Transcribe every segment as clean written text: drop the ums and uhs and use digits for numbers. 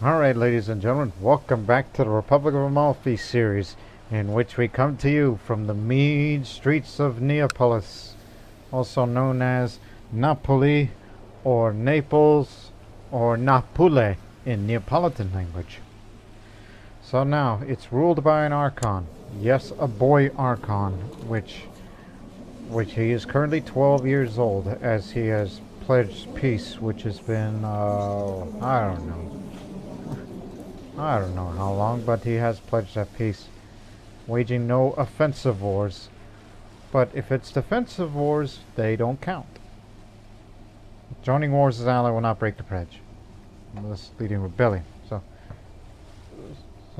Alright, ladies and gentlemen, welcome back to the Republic of Amalfi series, in which we come to you from the mean streets of Neapolis, also known as Napoli, or Naples, or Napule in Neapolitan language. So now, it's ruled by an Archon. Yes, a boy Archon, which he is currently 12 years old, as he has pledged peace, which has been, I don't know how long, but he has pledged that peace, waging no offensive wars. But if it's defensive wars, they don't count. Joining wars as ally will not break the pledge, unless leading rebellion. So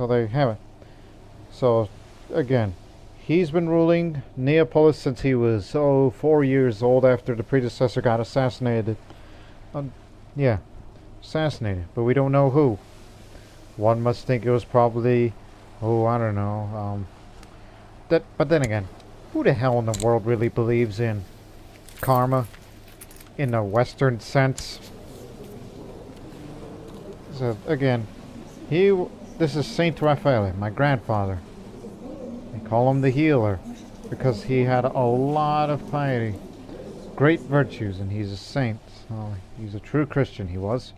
there you have it. So, again, he's been ruling Neapolis since he was 4 years old after the predecessor got assassinated. Yeah, assassinated, but we don't know who. One must think it was probably, I don't know. But then again, who the hell in the world really believes in karma in a Western sense? So again, this is Saint Raffaele, my grandfather. They call him the healer because he had a lot of piety, great virtues, and he's a saint. So he's a true Christian. He was.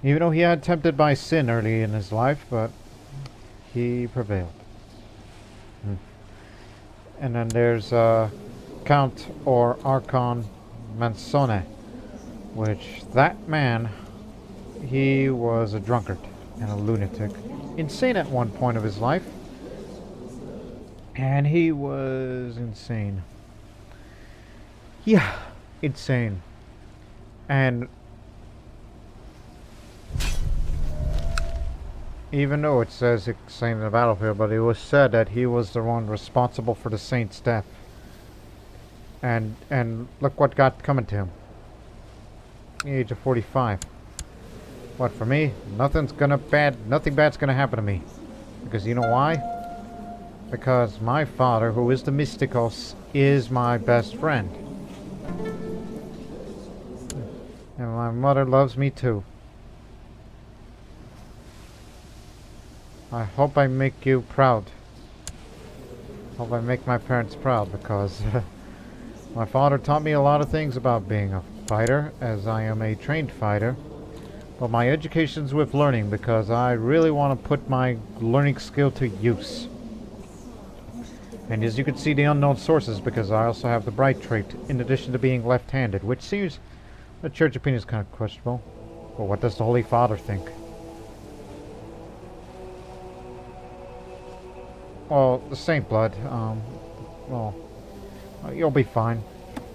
Even though he had tempted by sin early in his life, but he prevailed. And then there's Count or Archon Mansone, which that man, he was a drunkard and a lunatic. Insane at one point of his life. And he was insane. Yeah, insane. And even though it says it's saint in the battlefield, but it was said that he was the one responsible for the saint's death. And look what got coming to him. The age of 45. What, for me? Nothing bad's gonna happen to me. Because you know why? Because my father, who is the Mysticos, is my best friend. And my mother loves me too. I hope I make you proud. Hope I make my parents proud, because my father taught me a lot of things about being a fighter, as I am a trained fighter. But my education's with learning, because I really want to put my learning skill to use. And as you can see, the unknown sources, because I also have the bright trait, in addition to being left-handed, which seems the church opinion is kind of questionable. But what does the Holy Father think? Well, the Saint Blood, you'll be fine.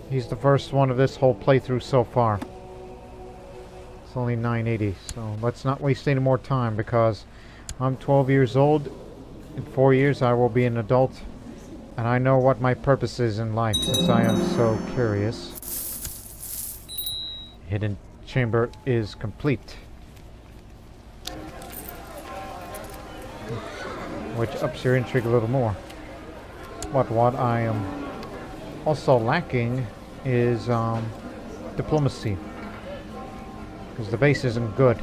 He's the first one of this whole playthrough so far. It's only 980, so let's not waste any more time, because I'm 12 years old. In 4 years I will be an adult, and I know what my purpose is in life, since I am so curious. Hidden chamber is complete, which ups your intrigue a little more. But what I am also lacking is diplomacy, because the base isn't good.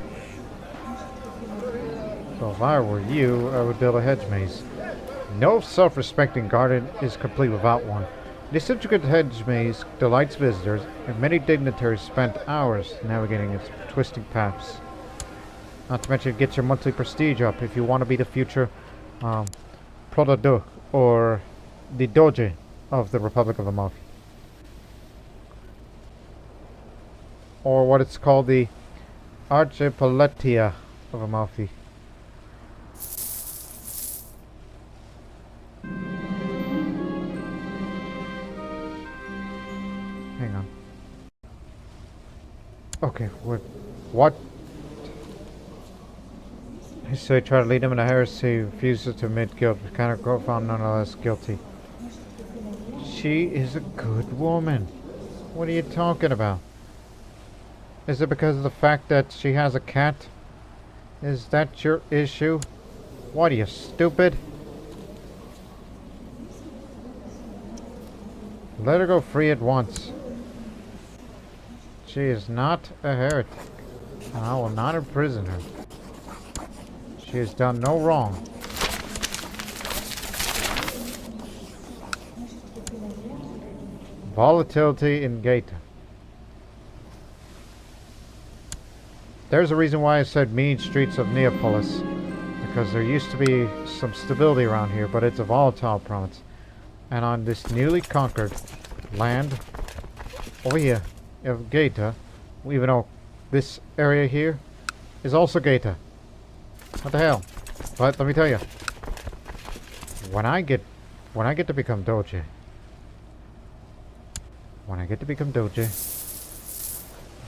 So if I were you, I would build a hedge maze. No self-respecting garden is complete without one. This intricate hedge maze delights visitors, and many dignitaries spent hours navigating its twisting paths. Not to mention it gets your monthly prestige up if you want to be the future Protoduc, or the Doge of the Republic of Amalfi. Or what it's called, the Archipelatia of Amalfi. Hang on. Okay, what? So he tried to lead him into heresy, refuses to admit guilt, but kind of found nonetheless guilty. She is a good woman. What are you talking about? Is it because of the fact that she has a cat? Is that your issue? What are you, stupid? Let her go free at once. She is not a heretic. I will not imprison her. She has done no wrong. Volatility in Gaeta. There's a reason why I said mean streets of Neapolis. Because there used to be some stability around here, but it's a volatile province. And on this newly conquered land over here of Gaeta, even though this area here is also Gaeta. What the hell? But let me tell you, when I get to become Doge,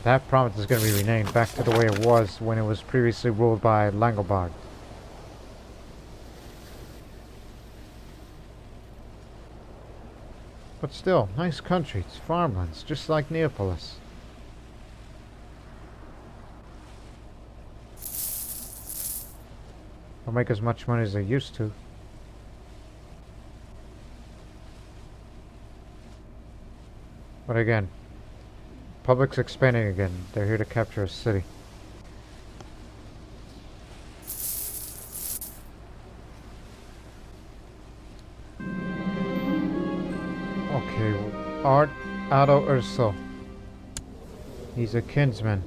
that province is going to be renamed back to the way it was when it was previously ruled by Langobard. But still, nice country. It's farmlands, just like Neapolis. Don't make as much money as they used to. But again, public's expanding again. They're here to capture a city. Okay, Archon of Urso. He's a kinsman.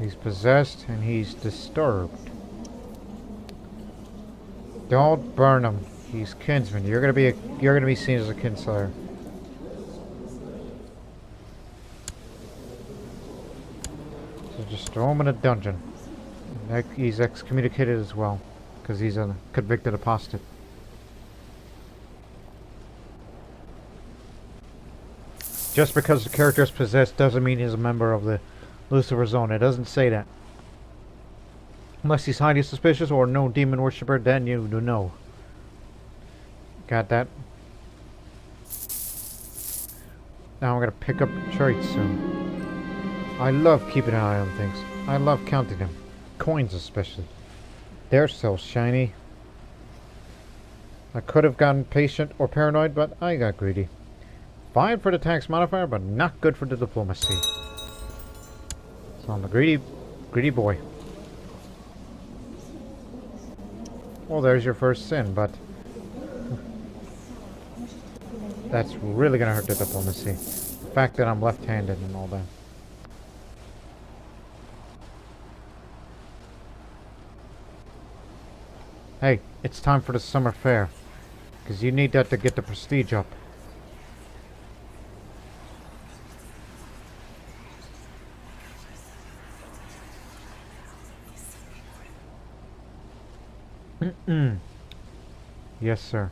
He's possessed and he's disturbed. Don't burn him. He's kinsman. You're gonna be seen as a kinslayer. So just throw him in a dungeon. He's excommunicated as well, because he's a convicted apostate. Just because the character is possessed doesn't mean he's a member of the Lucifer Zone. It doesn't say that. Unless he's highly suspicious or no demon worshipper, then you do know. Got that? Now I'm gonna pick up traits soon. I love keeping an eye on things. I love counting them. Coins especially. They're so shiny. I could have gotten patient or paranoid, but I got greedy. Fine for the tax modifier, but not good for the diplomacy. So I'm a greedy boy. Well, there's your first sin, but that's really gonna hurt the diplomacy. The fact that I'm left-handed and all that. Hey, it's time for the summer fair. Because you need that to get the prestige up. Yes, sir.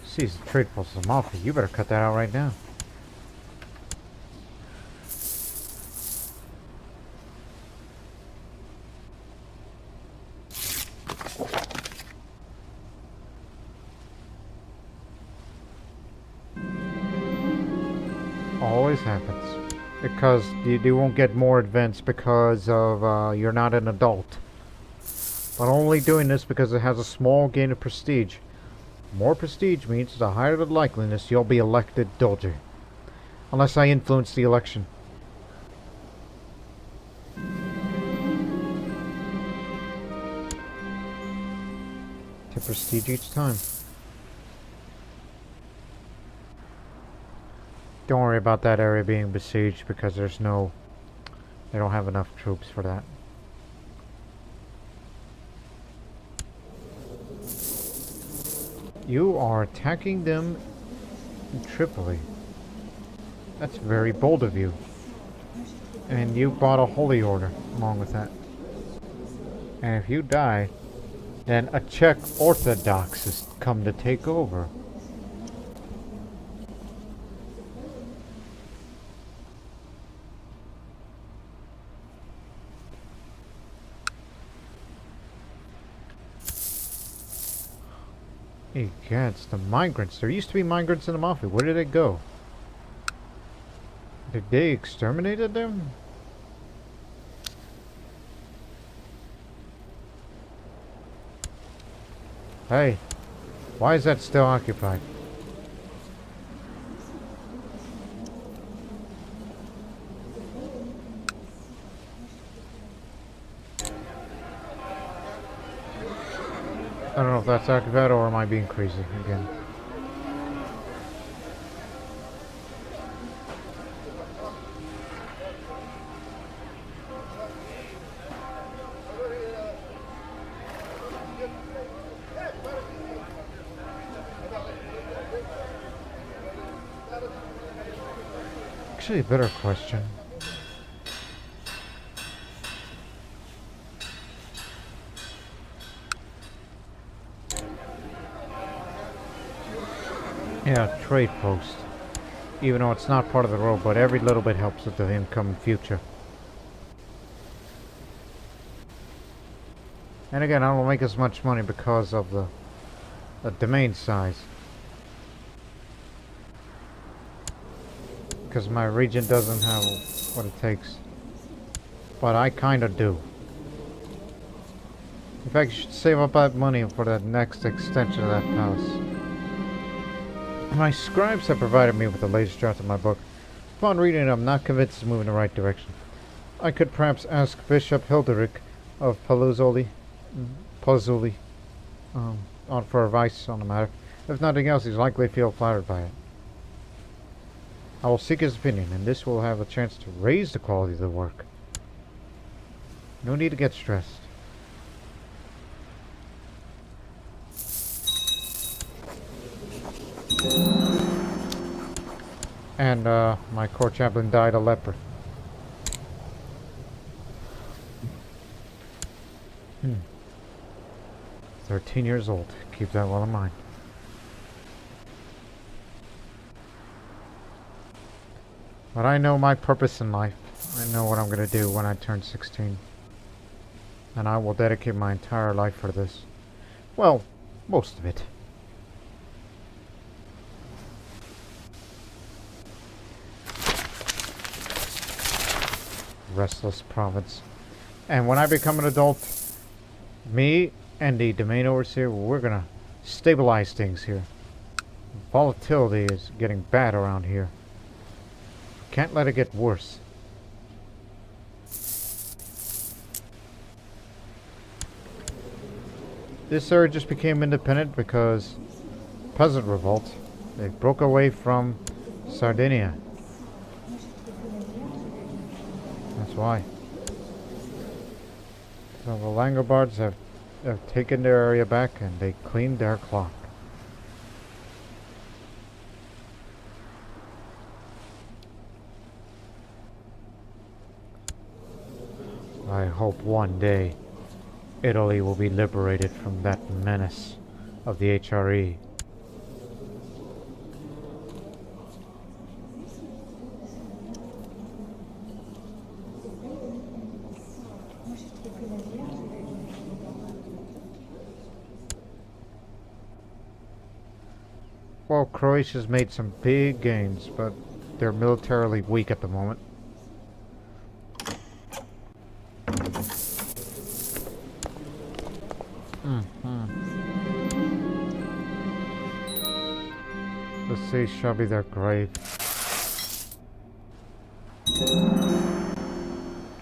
Season trade post is Amalfi. You better cut that out right now. Always happens. Because you won't get more events because of you're not an adult. But only doing this because it has a small gain of prestige. More prestige means the higher the likeliness you'll be elected Doge. Unless I influence the election. To prestige each time. Don't worry about that area being besieged because they don't have enough troops for that. You are attacking them in Tripoli. That's very bold of you. And you bought a holy order along with that. And if you die, then a Czech Orthodox has come to take over. Yeah, it's the migrants. There used to be migrants in Amalfi. Where did they go? Did they exterminated them? Hey, why is that still occupied? don't know if that's accurate or am I being crazy again. Actually, a better question. Yeah, trade post. Even though it's not part of the road, but every little bit helps with the income in future. And again, I don't make as much money because of the domain size. Because my region doesn't have what it takes. But I kinda do. In fact, you should save up that money for that next extension of that palace. My scribes have provided me with the latest draft of my book. Upon reading it, I'm not convinced it's moving in the right direction. I could perhaps ask Bishop Hilderic of Paluzoli on for advice on the matter. If nothing else, he's likely to feel flattered by it. I will seek his opinion, and this will have a chance to raise the quality of the work. No need to get stressed. And my court chaplain died a leper. 13 years old. Keep that well in mind. But I know my purpose in life. I know what I'm going to do when I turn 16. And I will dedicate my entire life for this. Well, most of it. Restless province. And when I become an adult, me and the domain overseer, we're gonna stabilize things here. Volatility is getting bad around here. Can't let it get worse. This area just became independent because peasant revolt. They broke away from Sardinia. That's why. So the Langobards have taken their area back and they cleaned their clock. I hope one day Italy will be liberated from that menace of the HRE. Well, Croatia's made some big gains, but they're militarily weak at the moment. The sea shall be their grave.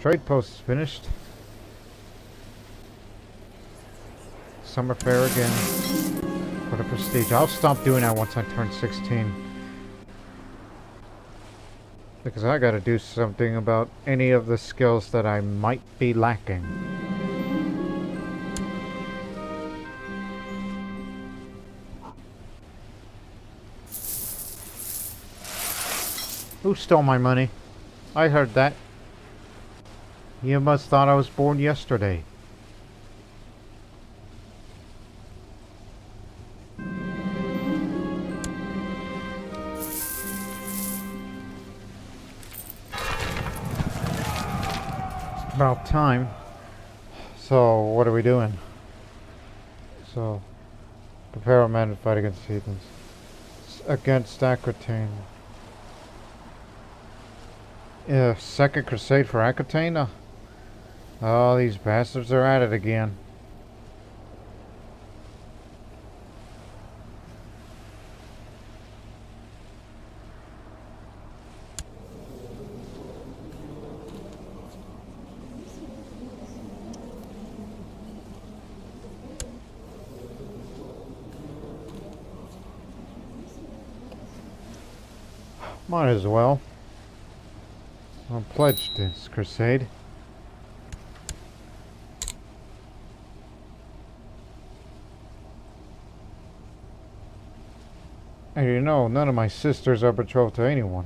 Trade post is finished. Summer fair again. For the prestige. I'll stop doing that once I turn 16. Because I gotta do something about any of the skills that I might be lacking. Who stole my money? I heard that. You must thought I was born yesterday. About time. So, what are we doing? So, prepare a man to fight against heathens. Against Aquitaine. Second Crusade for Aquitaine? Oh, these bastards are at it again. Might as well. I'm pledged this crusade. And you know, none of my sisters are betrothed to anyone.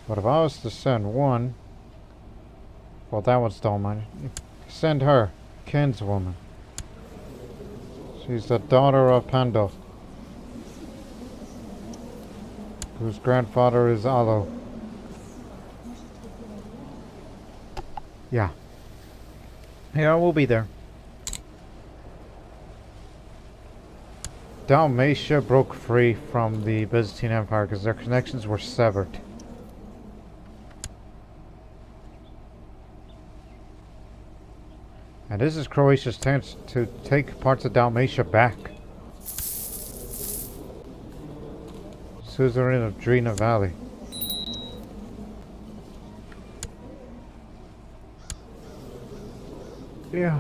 But if I was to send one, well, that one's still mine. Send her, kinswoman. She's the daughter of Pando, whose grandfather is Alo. Yeah. Yeah, we'll be there. Dalmatia broke free from the Byzantine Empire because their connections were severed. And this is Croatia's chance to take parts of Dalmatia back. Suzerain of Drina Valley. Yeah.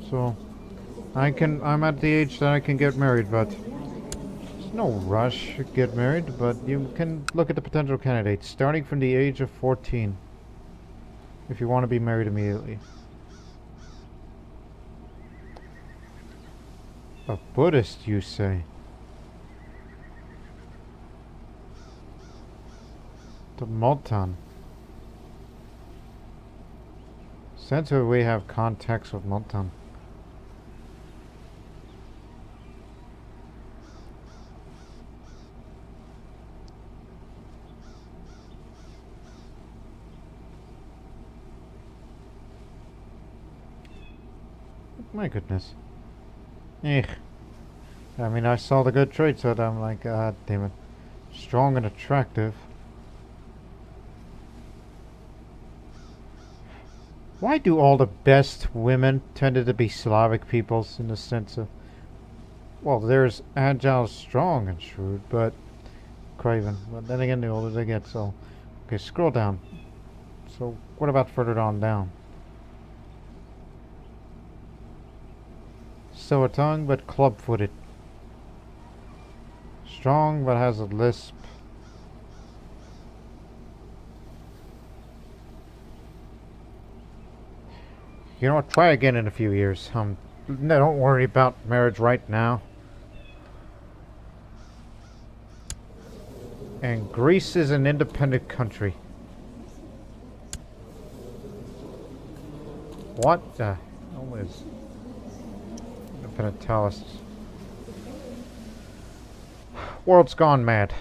So, I'm at the age that I can get married, but there's no rush to get married, but you can look at the potential candidates, starting from the age of 14, if you want to be married immediately. A Buddhist, you say? The Multan. Since we have contacts with Multan. My goodness. I mean, I saw the good traits, so I'm like, ah, damn it. Strong and attractive. Why do all the best women tended to be Slavic peoples in the sense of... Well, there's agile, strong, and shrewd, but... Craven. But then again, the older they get, so... Okay, scroll down. So, what about further on down? So a tongue, but club-footed. Strong, but has a lisp. You know what? Try again in a few years. No, don't worry about marriage right now. And Greece is an independent country. What the hell is... Independent World's gone mad.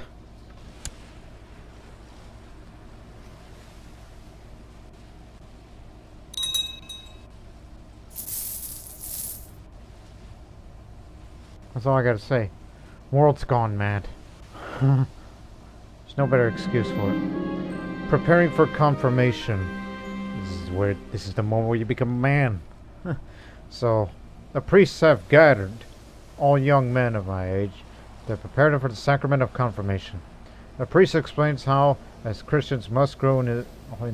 That's all I gotta say. World's gone mad. There's no better excuse for it. Preparing for confirmation. This is the moment where you become a man. So, the priests have gathered all young men of my age. They're prepared for the sacrament of confirmation. The priest explains how, as Christians, must grow in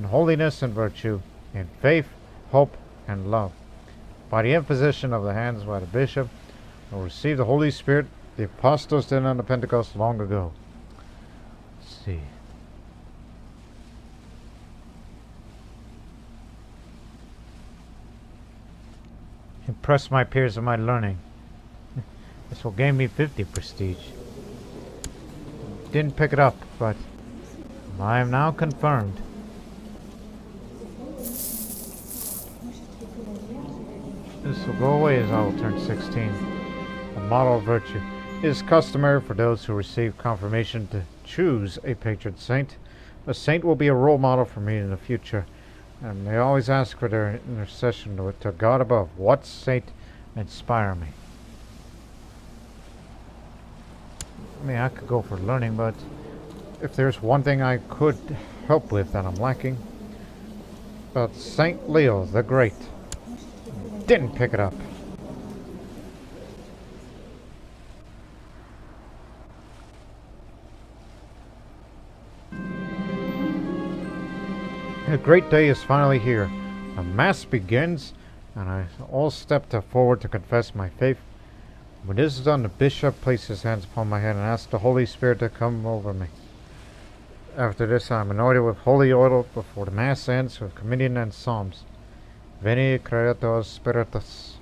holiness and virtue, in faith, hope, and love. By the imposition of the hands by the bishop, will receive the Holy Spirit the apostles did on the Pentecost long ago. Let's see. Impress my peers with my learning. This will gain me 50 prestige. Didn't pick it up, but I am now confirmed. This will go away as I will turn 16. A model of virtue. It is customary for those who receive confirmation to choose a patron saint. A saint will be a role model for me in the future, and they always ask for their intercession to God above. What saint inspire me? I mean, I could go for learning, but if there's one thing I could help with that I'm lacking, but Saint Leo the Great. Didn't pick it up. A great day is finally here. The Mass begins, and I all step forward to confess my faith. When this is done, the bishop placed his hands upon my head and asked the Holy Spirit to come over me. After this, I am anointed with holy oil before the Mass ends with communion and psalms. Veni Creator Spiritus.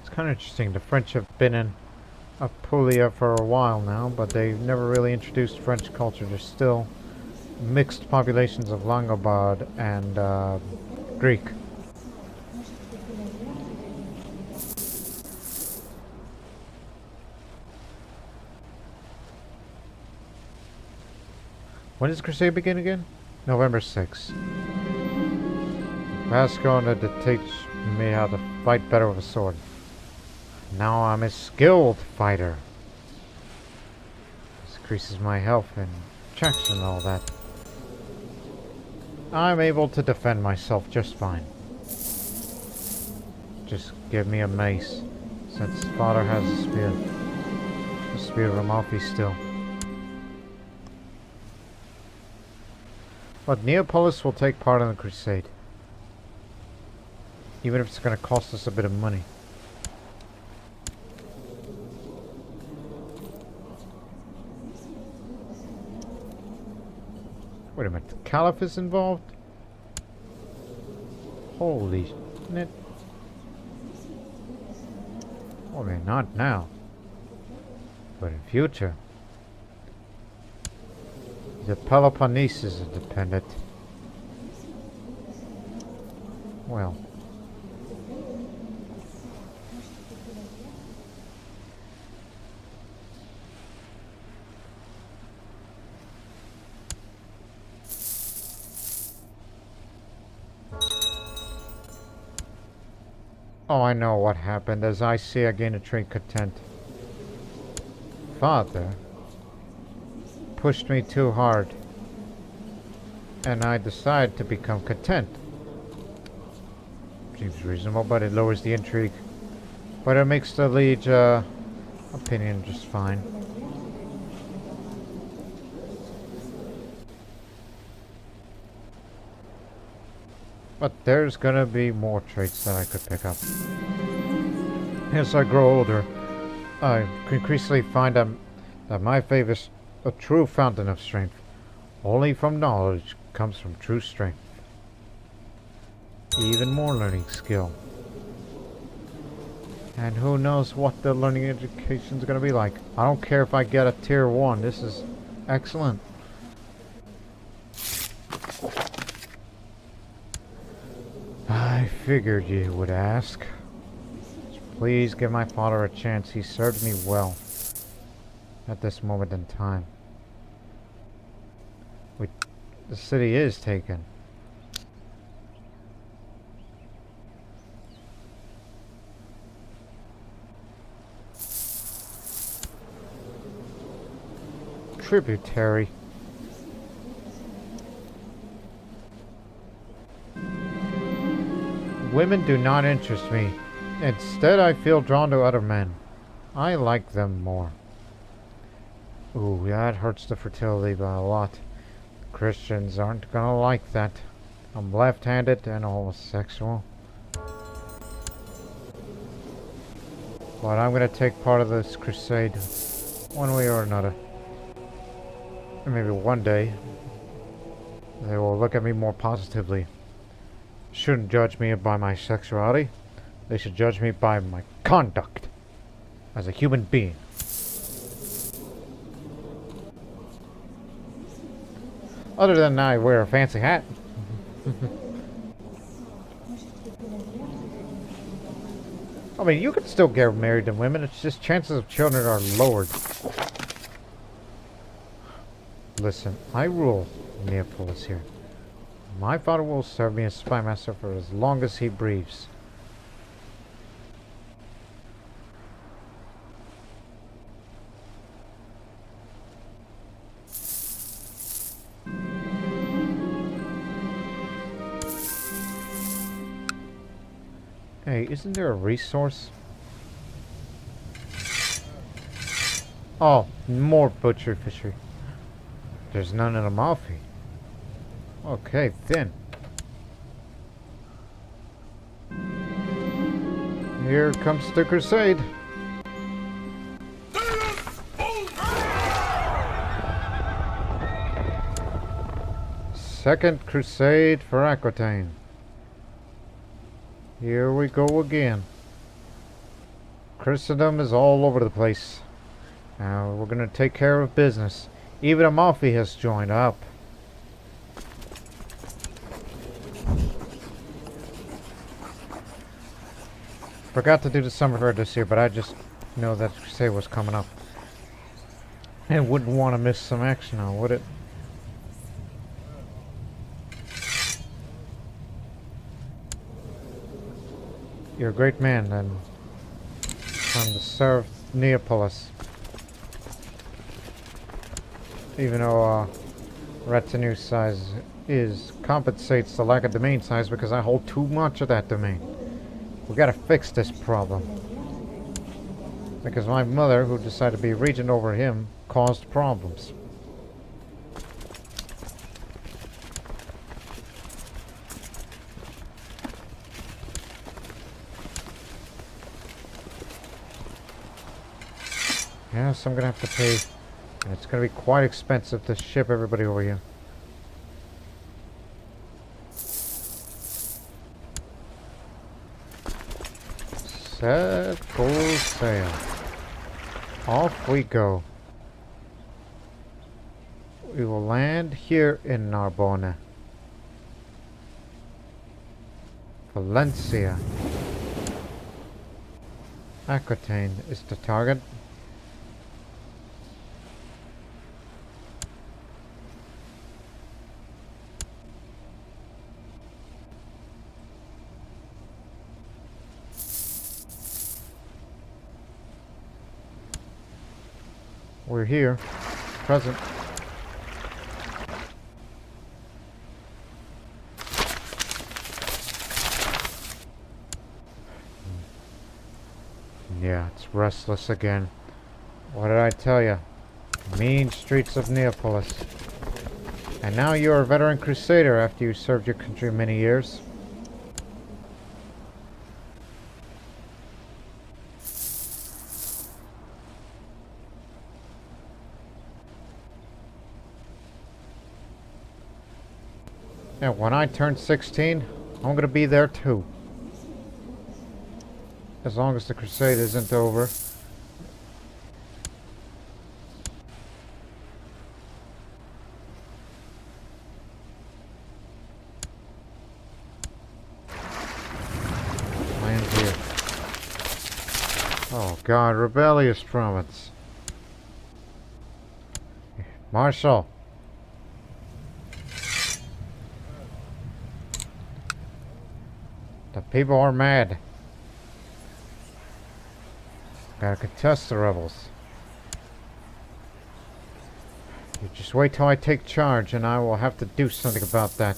It's kind of interesting. The French have been in Apulia for a while now, but they've never really introduced French culture. There's still mixed populations of Langobard and Greek. When does Crusade begin again? November 6th. That's going to teach me how to fight better with a sword. Now I'm a skilled fighter. This increases my health and checks and all that. I'm able to defend myself just fine. Just give me a mace, since father has a spear. The spear of Amalfi still. But Neapolis will take part in the crusade. Even if it's going to cost us a bit of money. Wait a minute, the Caliph is involved? Holy shit. Okay, not now. But in future. The Peloponnese is independent. Well. Oh, I know what happened. As I see, I gain a trait content. Father pushed me too hard, and I decided to become content. Seems reasonable, but it lowers the intrigue. But it makes the liege opinion just fine. But there's gonna be more traits that I could pick up. As I grow older, I increasingly find that my faith is a true fountain of strength. Only from knowledge comes from true strength. Even more learning skill. And who knows what the learning education is going to be like. I don't care if I get a tier 1. This is excellent. I figured you would ask. Please give my father a chance. He served me well at this moment in time. The city is taken. Tributary. Women do not interest me. Instead, I feel drawn to other men. I like them more. Ooh, that hurts the fertility by a lot. Christians aren't gonna like that. I'm left-handed and homosexual. But I'm gonna take part of this crusade one way or another. And maybe one day they will look at me more positively. Shouldn't judge me by my sexuality. They should judge me by my conduct as a human being. Other than I wear a fancy hat. I mean, you can still get married to women. It's just chances of children are lowered. Listen, I rule Neapolis here. My father will serve me as spy master for as long as he breathes. Hey, isn't there a resource? Oh, more butchery fishery. There's none in Amalfi. Okay, then. Here comes the Crusade. Second Crusade for Aquitaine. Here we go again. Christendom is all over the place. Now we're gonna take care of business. Even Amalfi has joined up. Forgot to do the summer fair this year, but I just know that Crusade was coming up. And wouldn't want to miss some action now, would it? You're a great man, then. From the Serf Neapolis. Even though retinue size compensates the lack of domain size because I hold too much of that domain. We gotta fix this problem. Because my mother, who decided to be regent over him, caused problems. Yes, I'm gonna have to pay. And it's gonna be quite expensive to ship everybody over here. Set full sail. Off we go. We will land here in Narbonne. Valencia. Aquitaine is the target. We're here, present. Yeah, it's restless again. What did I tell you? Mean streets of Neapolis. And now you're a veteran crusader after you served your country many years. Yeah, when I turn 16, I'm gonna be there too. As long as the crusade isn't over. Land here. Oh God, rebellious province. Marshal. The people are mad. Gotta contest the rebels. You just wait till I take charge and I will have to do something about that.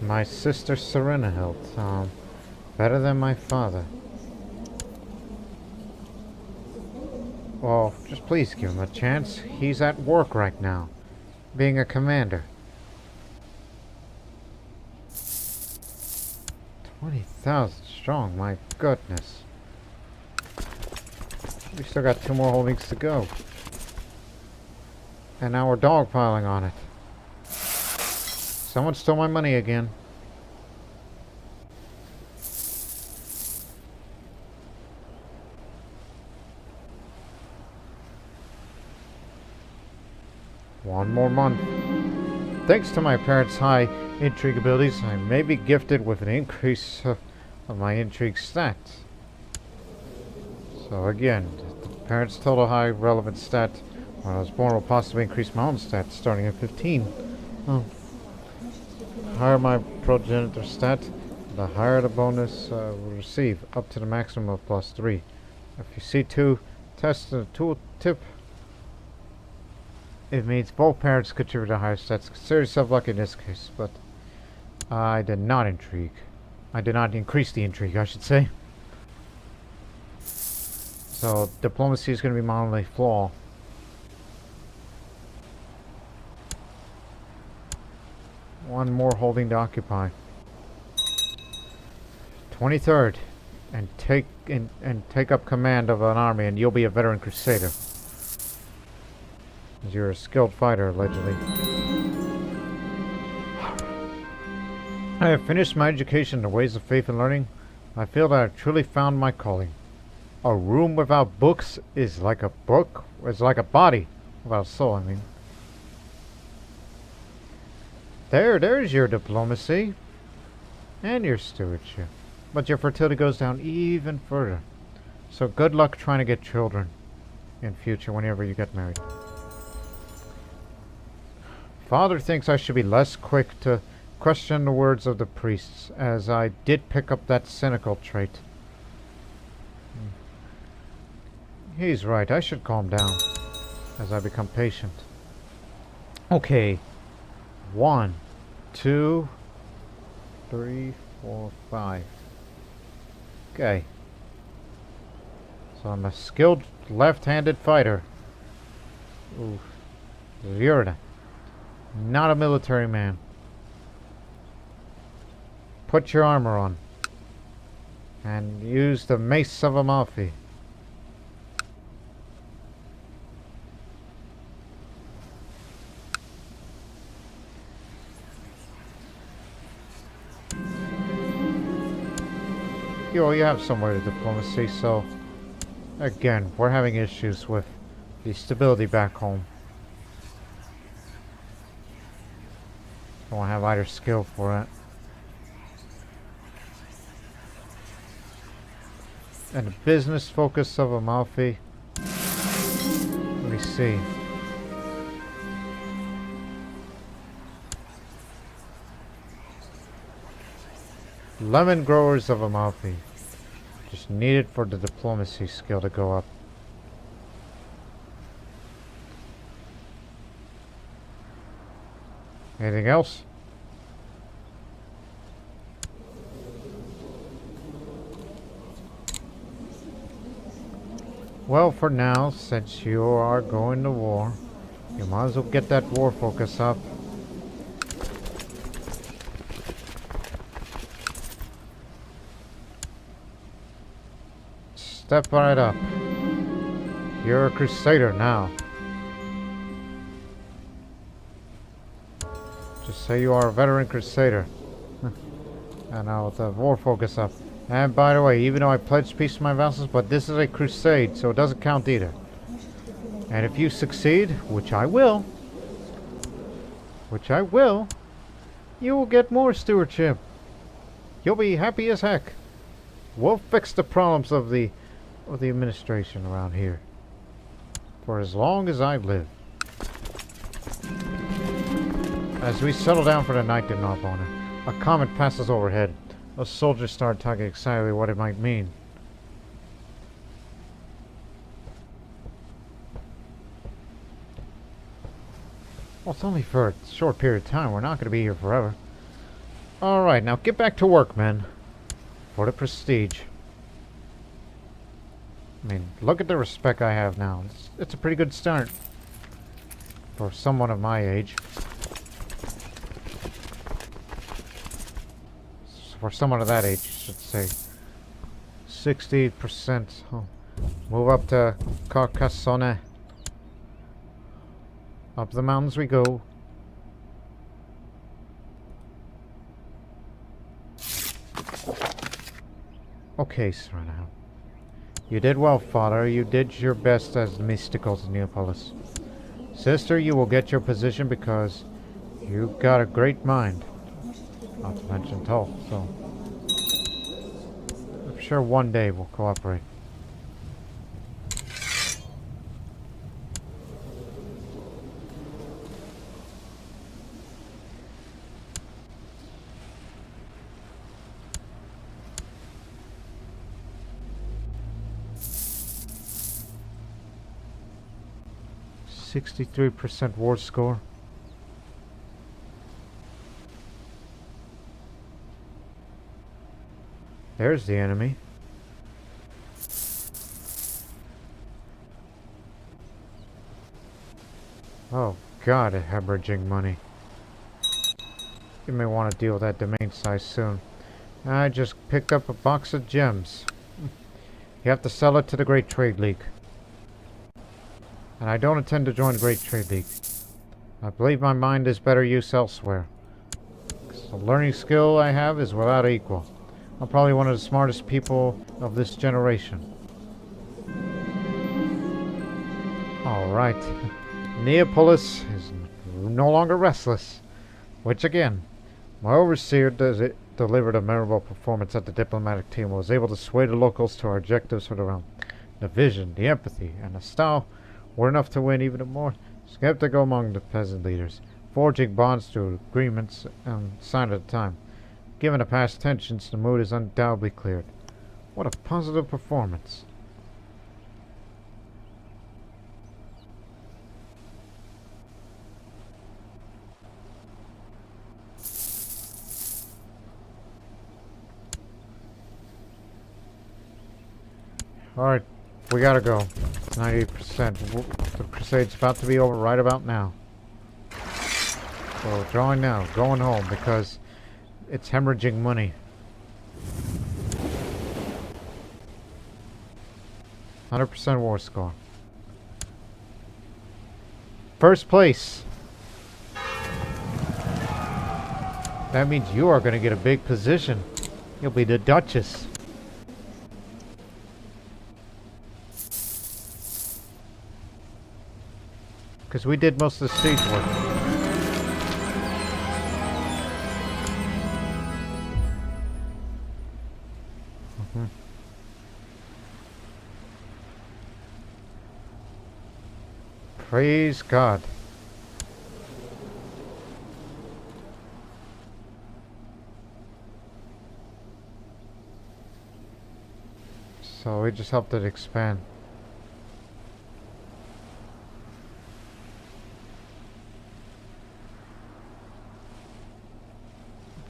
My sister Serenhild, better than my father. Well, just please give him a chance. He's at work right now, being a commander. 20,000 strong, my goodness. We still got 2 more holdings to go. And now we're dogpiling on it. Someone stole my money again. One more month. Thanks to my parents' high intrigue abilities, I may be gifted with an increase of my intrigue stats. So again, parents' total high relevant stat when I was born will possibly increase my own stat starting at 15. Oh. The higher my progenitor stat, the higher the bonus will receive, up to the maximum of +3. If you see 2, test the tool tip. It means both parents contribute to higher stats. Consider yourself lucky in this case, but I did not intrigue. I did not increase the intrigue, I should say. So diplomacy is going to be my only flaw. One more holding to occupy. 23rd, and take up command of an army, and you'll be a veteran crusader. You're a skilled fighter, allegedly. I have finished my education in the ways of faith and learning. I feel that I've truly found my calling. A room without books is like a book. It's like a body without a soul, I mean. There's your diplomacy. And your stewardship. But your fertility goes down even further. So good luck trying to get children in future whenever you get married. Father thinks I should be less quick to question the words of the priests, as I did pick up that cynical trait. He's right, I should calm down as I become patient. Okay. 1, 2, 3, 4, 5. Okay. So I'm a skilled left-handed fighter. Ooh. Zirda. Not a military man. Put your armor on. And use the mace of Amalfi. You have some way to diplomacy, so again, we're having issues with the stability back home. Don't have either skill for it. And the business focus of Amalfi. Let me see. Lemon growers of Amalfi. Just needed for the diplomacy skill to go up. Anything else? Well, for now, since you are going to war, you might as well get that war focus up. Step right up. You're a crusader now. Just say you are a veteran crusader. And now with the war focus up. And by the way, even though I pledged peace to my vassals, but this is a crusade, so it doesn't count either. And if you succeed, which I will, you will get more stewardship. You'll be happy as heck. We'll fix the problems of the administration around here. For as long as I live. As we settle down for the night in Narbona, a comet passes overhead. A soldier started talking excitedly what it might mean. Well, it's only for a short period of time. We're not going to be here forever. Alright, now get back to work, men. For the prestige. I mean, look at the respect I have now. It's a pretty good start. For someone of my age. For someone of that age, I should say. 60%. Oh. Move up to Carcassonne. Up the mountains we go. Okay, Serena. You did well, father. You did your best as mystical to Neapolis. Sister, you will get your position because you've got a great mind. Not to mention tall, so I'm sure one day we'll cooperate. 63% war score. There's the enemy. Oh god, hemorrhaging money. You may want to deal with that domain size soon. I just picked up a box of gems. You have to sell it to the Great Trade League. And I don't intend to join the Great Trade League. I believe my mind is better use elsewhere. The learning skill I have is without equal. I'm probably one of the smartest people of this generation. Alright. Neapolis is no longer restless. Which again, my overseer delivered a memorable performance at the diplomatic team and was able to sway the locals to our objectives for the realm. The vision, the empathy, and the style were enough to win even a more skeptical among the peasant leaders, forging bonds through agreements signed at the time. Given the past tensions, the mood is undoubtedly cleared. What a positive performance. Alright, we gotta go. 98%. The Crusade's about to be over right about now. So, drawing now, going home because it's hemorrhaging money. 100% war score. First place. That means you are going to get a big position. You'll be the Duchess. Because we did most of the stage work. Praise God. So we just helped it expand.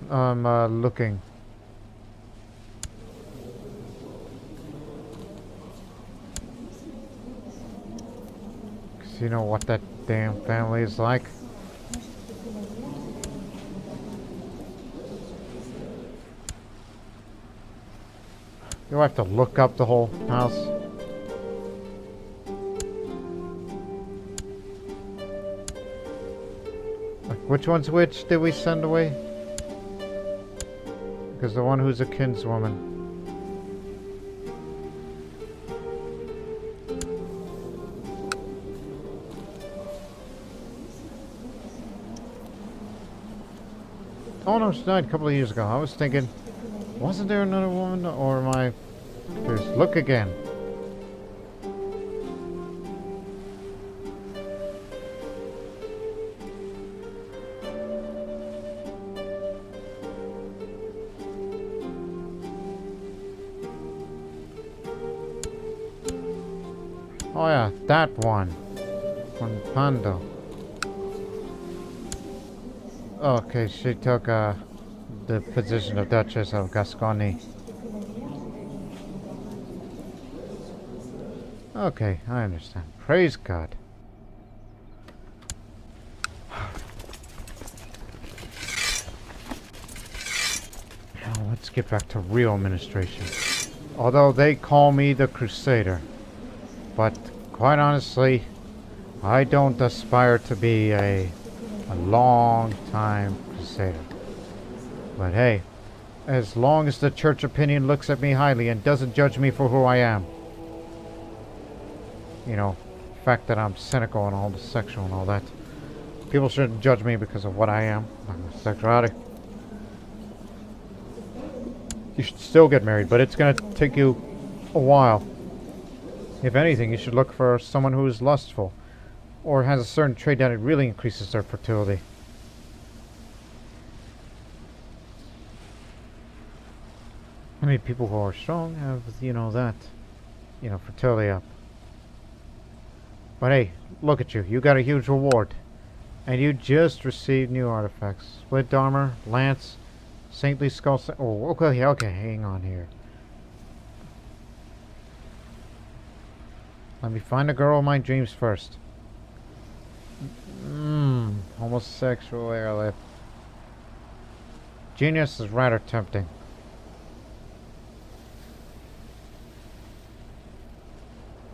I'm looking. You know what that damn family is like? Do I have to look up the whole house? Like, which one's which did we send away? Because the one who's a kinswoman. Oh no, she died a couple of years ago. I was thinking, wasn't there another woman, or am I... There's... Look again. Oh yeah, that one. From Pando. Okay, she took the position of Duchess of Gascony. Okay, I understand. Praise God. Now let's get back to real administration. Although they call me the Crusader. But quite honestly, I don't aspire to be a long-time Crusader. But hey, as long as the church opinion looks at me highly and doesn't judge me for who I am. You know, the fact that I'm cynical and all the sexual and all that. People shouldn't judge me because of what I am, my sexuality. You should still get married, but it's gonna take you a while. If anything, you should look for someone who is lustful, or has a certain trait that it really increases their fertility. I mean, people who are strong have, you know, that, you know, fertility up. But hey, look at you. You got a huge reward. And you just received new artifacts. Split armor, lance, saintly skull. Oh, okay, okay. Hang on here. Let me find the girl of my dreams first. Homosexual airlift. Genius is rather tempting.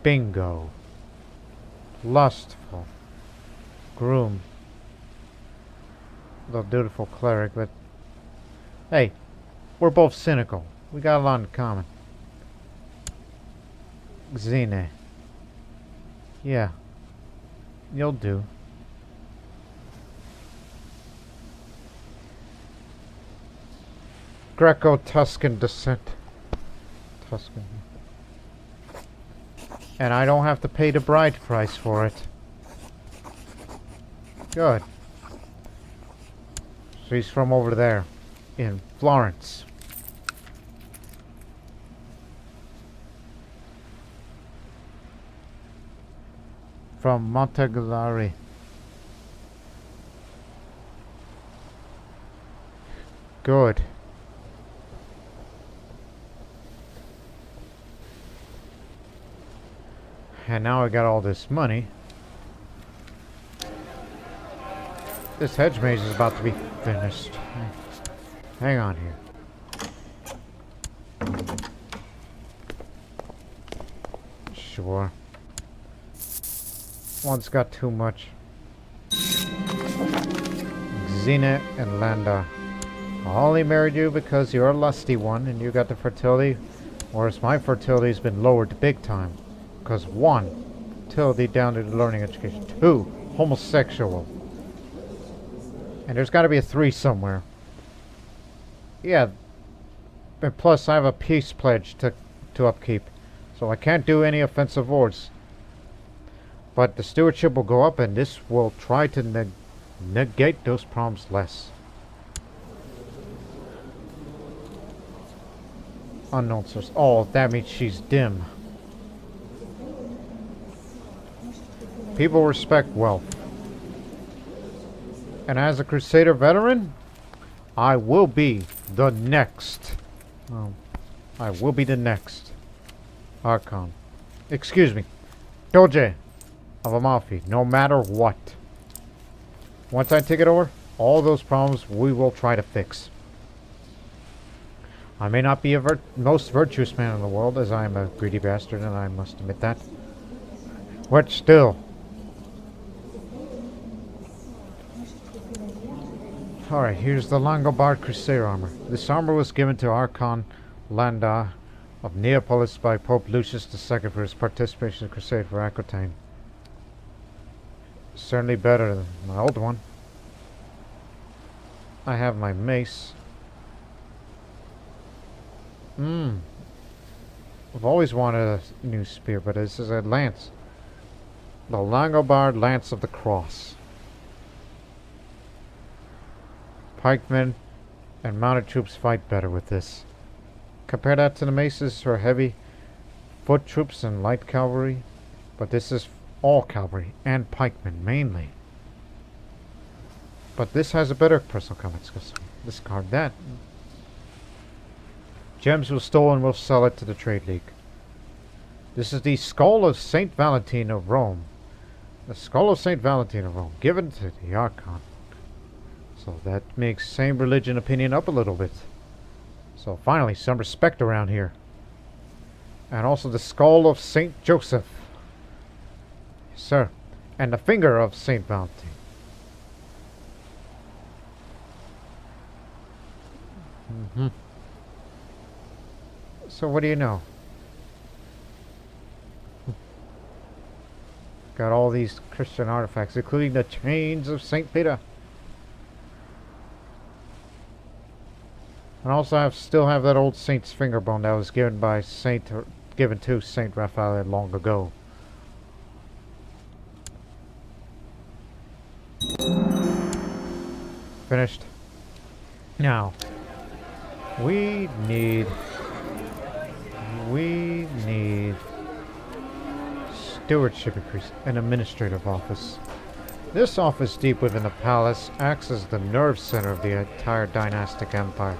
Bingo. Lustful. Groom. The dutiful cleric, but... Hey, we're both cynical. We got a lot in common. Xene. Yeah. You'll do. Greco-Tuscan descent. Tuscan. And I don't have to pay the bride price for it. Good. She's from over there. In Florence. From Monteglari. Good. And now I got all this money. This hedge maze is about to be finished. Hang on here. Sure. One's got too much. Xena and Landar. I only married you because you're a lusty one and you got the fertility, whereas my fertility's been lowered big time. Because 1, fertility down to the learning education. 2, homosexual. And there's got to be a 3 somewhere. Yeah. And plus I have a peace pledge to upkeep. So I can't do any offensive wars. But the stewardship will go up and this will try to negate those problems less. Unknown source. Oh, that means she's dim. People respect wealth. And as a Crusader veteran, I will be the next. I will be the next Archon. Excuse me. Doge of Amalfi, no matter what. Once I take it over, all those problems we will try to fix. I may not be a most virtuous man in the world, as I am a greedy bastard, and I must admit that. But still. Alright, here's the Langobard Crusader armor. This armor was given to Archon Landar of Neapolis by Pope Lucius II for his participation in the Crusade for Aquitaine. Certainly better than my old one. I have my mace. I've always wanted a new spear, but this is a lance. The Langobard Lance of the Cross. Pikemen and mounted troops fight better with this. Compare that to the maces for heavy foot troops and light cavalry, but this is all cavalry and pikemen mainly. But this has a better personal combat skill. Discard that. Gems were stolen, we'll sell it to the Trade League. This is the Skull of Saint Valentine of Rome. The Skull of Saint Valentine of Rome, given to the Archon. So that makes same religion opinion up a little bit. So finally, some respect around here. And also the Skull of Saint Joseph. Yes, sir. And the Finger of Saint Valentine. So what do you know? Got all these Christian artifacts, including the chains of Saint Peter. And also still have that old saint's finger bone that was given to Saint Raffaele long ago. Finished. Now, we need stewardship increase, and administrative office. This office, deep within the palace, acts as the nerve center of the entire dynastic empire.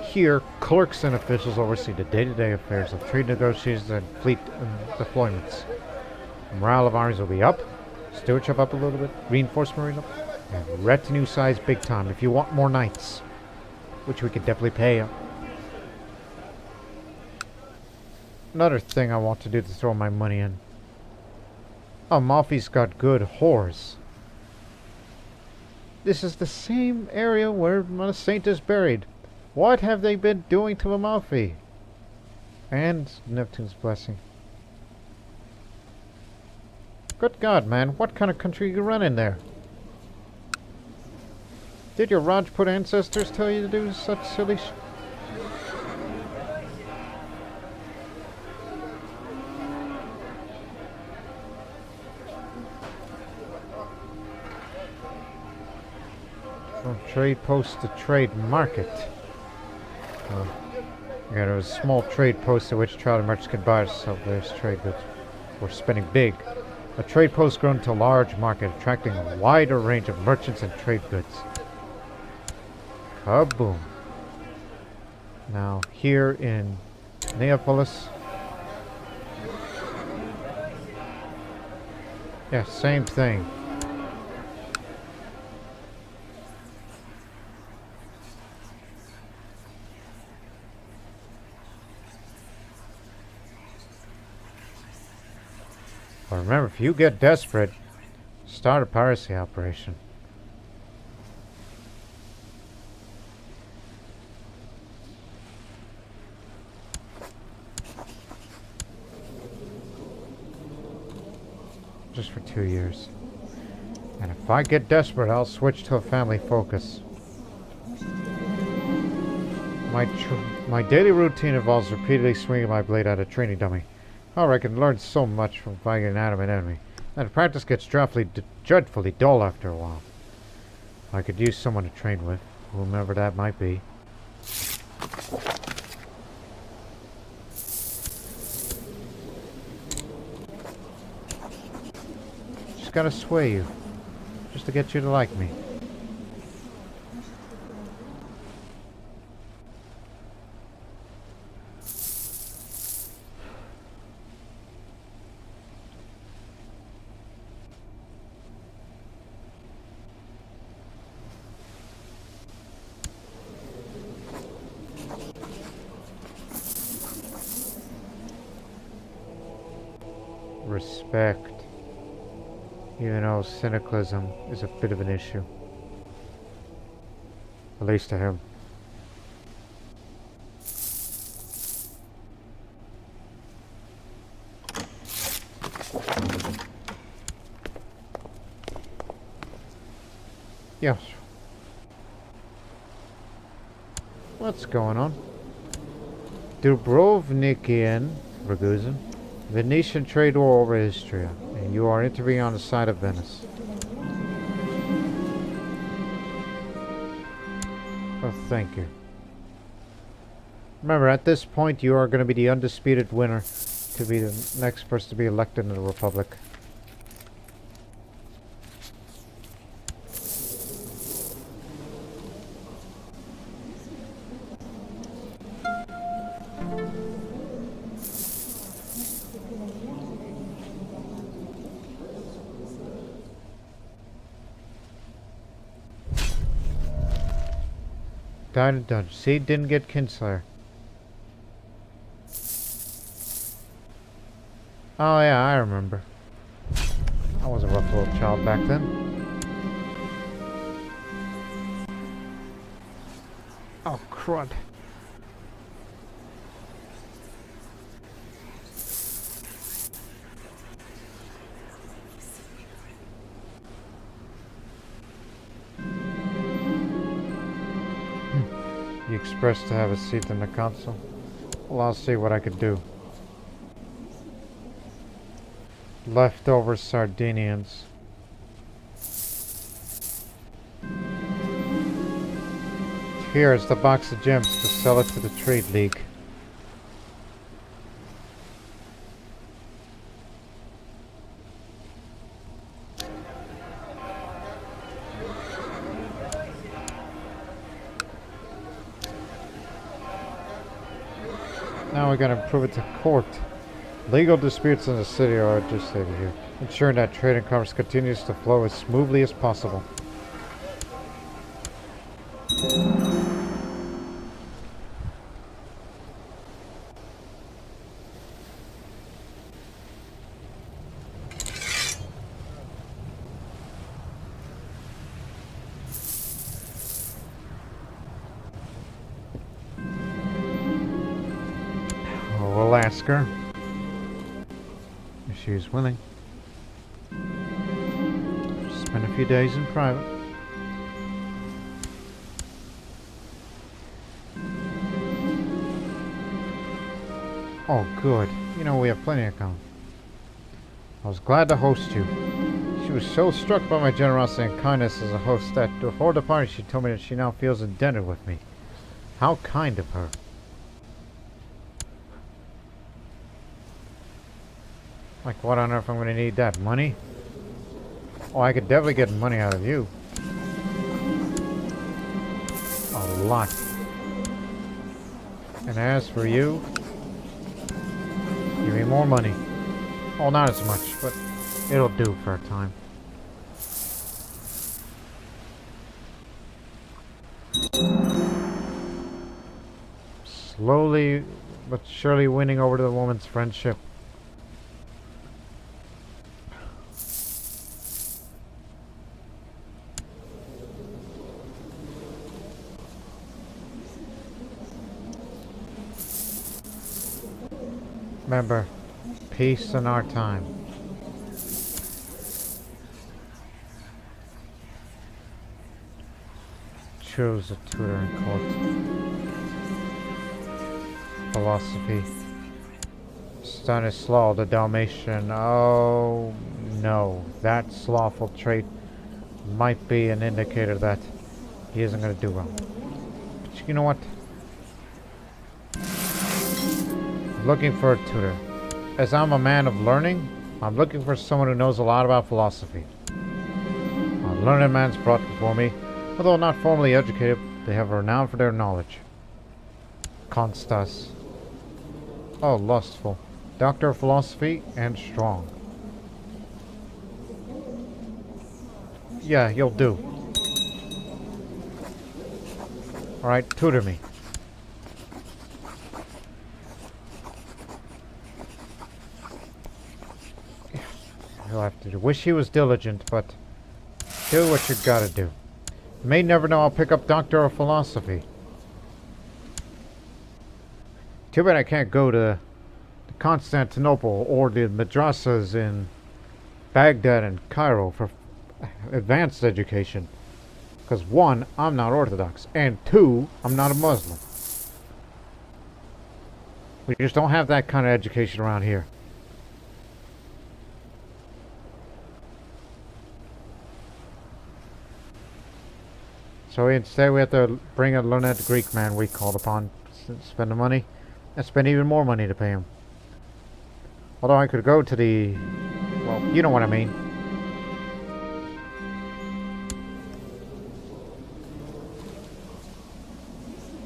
Here, clerks and officials oversee the day-to-day affairs of trade negotiations and fleet deployments. Morale of armies will be up, stewardship up a little bit, reinforced marine up, and retinue size big time if you want more knights, which we could definitely pay up. Another thing I want to do to throw my money in. Oh, Amalfi's got good whores. This is the same area where my saint is buried. What have they been doing to Amalfi? And Neptune's blessing. Good God, man. What kind of country are you running there? Did your Rajput ancestors tell you to do such silly From trade post to trade market. Yeah, there was a small trade post at which traveling merchants could buy or sell various trade goods. We're spending big. A trade post grown to a large market, attracting a wider range of merchants and trade goods. Kaboom. Now, here in Neapolis. Yeah, same thing. But remember, if you get desperate, start a piracy operation. Just for 2 years. And if I get desperate, I'll switch to a family focus. My daily routine involves repeatedly swinging my blade at a training dummy. However, I can learn so much from fighting an animate enemy, and the practice gets dreadfully dull after a while. I could use someone to train with, whomever that might be. Just gotta sway you, just to get you to like me. Respect, even though cynicism is a bit of an issue, at least to him. Yes. What's going on? Dubrovnikian Ragusan. Venetian trade war over Istria, and you are intervening on the side of Venice. Oh, thank you. Remember, at this point, you are going to be the undisputed winner to be the next person to be elected in the Republic. Died and done. See, didn't get Kinslayer. Oh yeah, I remember. I was a rough little child back then. Oh, crud. You expressed to have a seat in the council. Well, I'll see what I could do. Leftover Sardinians. Here's the box of gems to sell it to the Trade League. Now we gotta prove it to court. Legal disputes in the city are just stated here, ensuring that trade and commerce continues to flow as smoothly as possible. We'll ask her if she's willing. Spend a few days in private. Oh, good. You know, we have plenty of company. I was glad to host you. She was so struck by my generosity and kindness as a host that before the party she told me that she now feels indebted with me. How kind of her. Like, what on earth I'm going to need that? Money? Oh, I could definitely get money out of you. A lot. And as for you, give me more money. Oh, not as much, but it'll do for a time. Slowly but surely winning over the woman's friendship. Remember, peace in our time. Choose a tutor in court. Philosophy. Stanislaw the Dalmatian. Oh no, that slothful trait might be an indicator that he isn't going to do well. But you know what? Looking for a tutor. As I'm a man of learning, I'm looking for someone who knows a lot about philosophy. A learned man's brought before me. Although not formally educated, they have renown for their knowledge. Constas. Oh, lustful. Doctor of philosophy and strong. Yeah, you'll do. Alright, tutor me. You'll have to do. Wish he was diligent, but do what you gotta do. You may never know I'll pick up Doctor of Philosophy. Too bad I can't go to Constantinople or the madrasas in Baghdad and Cairo for advanced education. Because one, I'm not Orthodox, and two, I'm not a Muslim. We just don't have that kind of education around here. So instead we have to bring a learned Greek man we called upon, spend the money, and spend even more money to pay him. Although I could go to the... well, you know what I mean.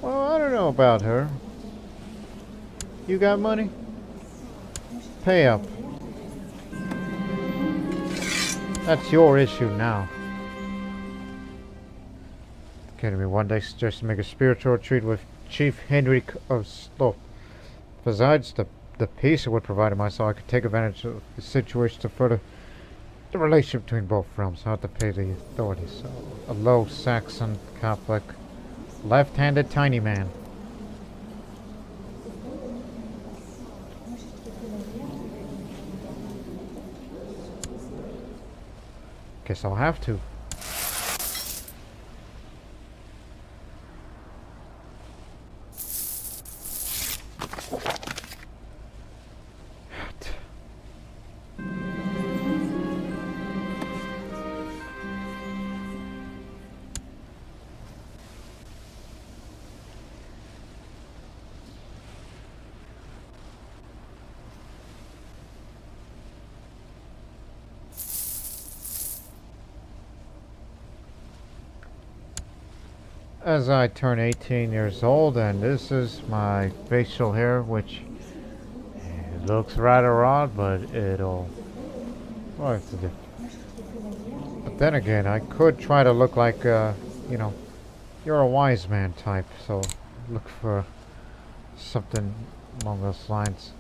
Well, I don't know about her. You got money? Pay up. That's your issue now. Academy one day suggested to make a spiritual retreat with Chief Henrik of Slope. Besides the peace it would provide myself, I could take advantage of the situation to further the relationship between both realms. I have to pay the authorities. So, a low Saxon Catholic, left-handed tiny man. Guess I'll have to. as I turn 18 years old, and this is my facial hair, which it looks rather odd, but it'll... Well, it's a but then again, I could try to look like, you know, you're a wise man type, so look for something along those lines.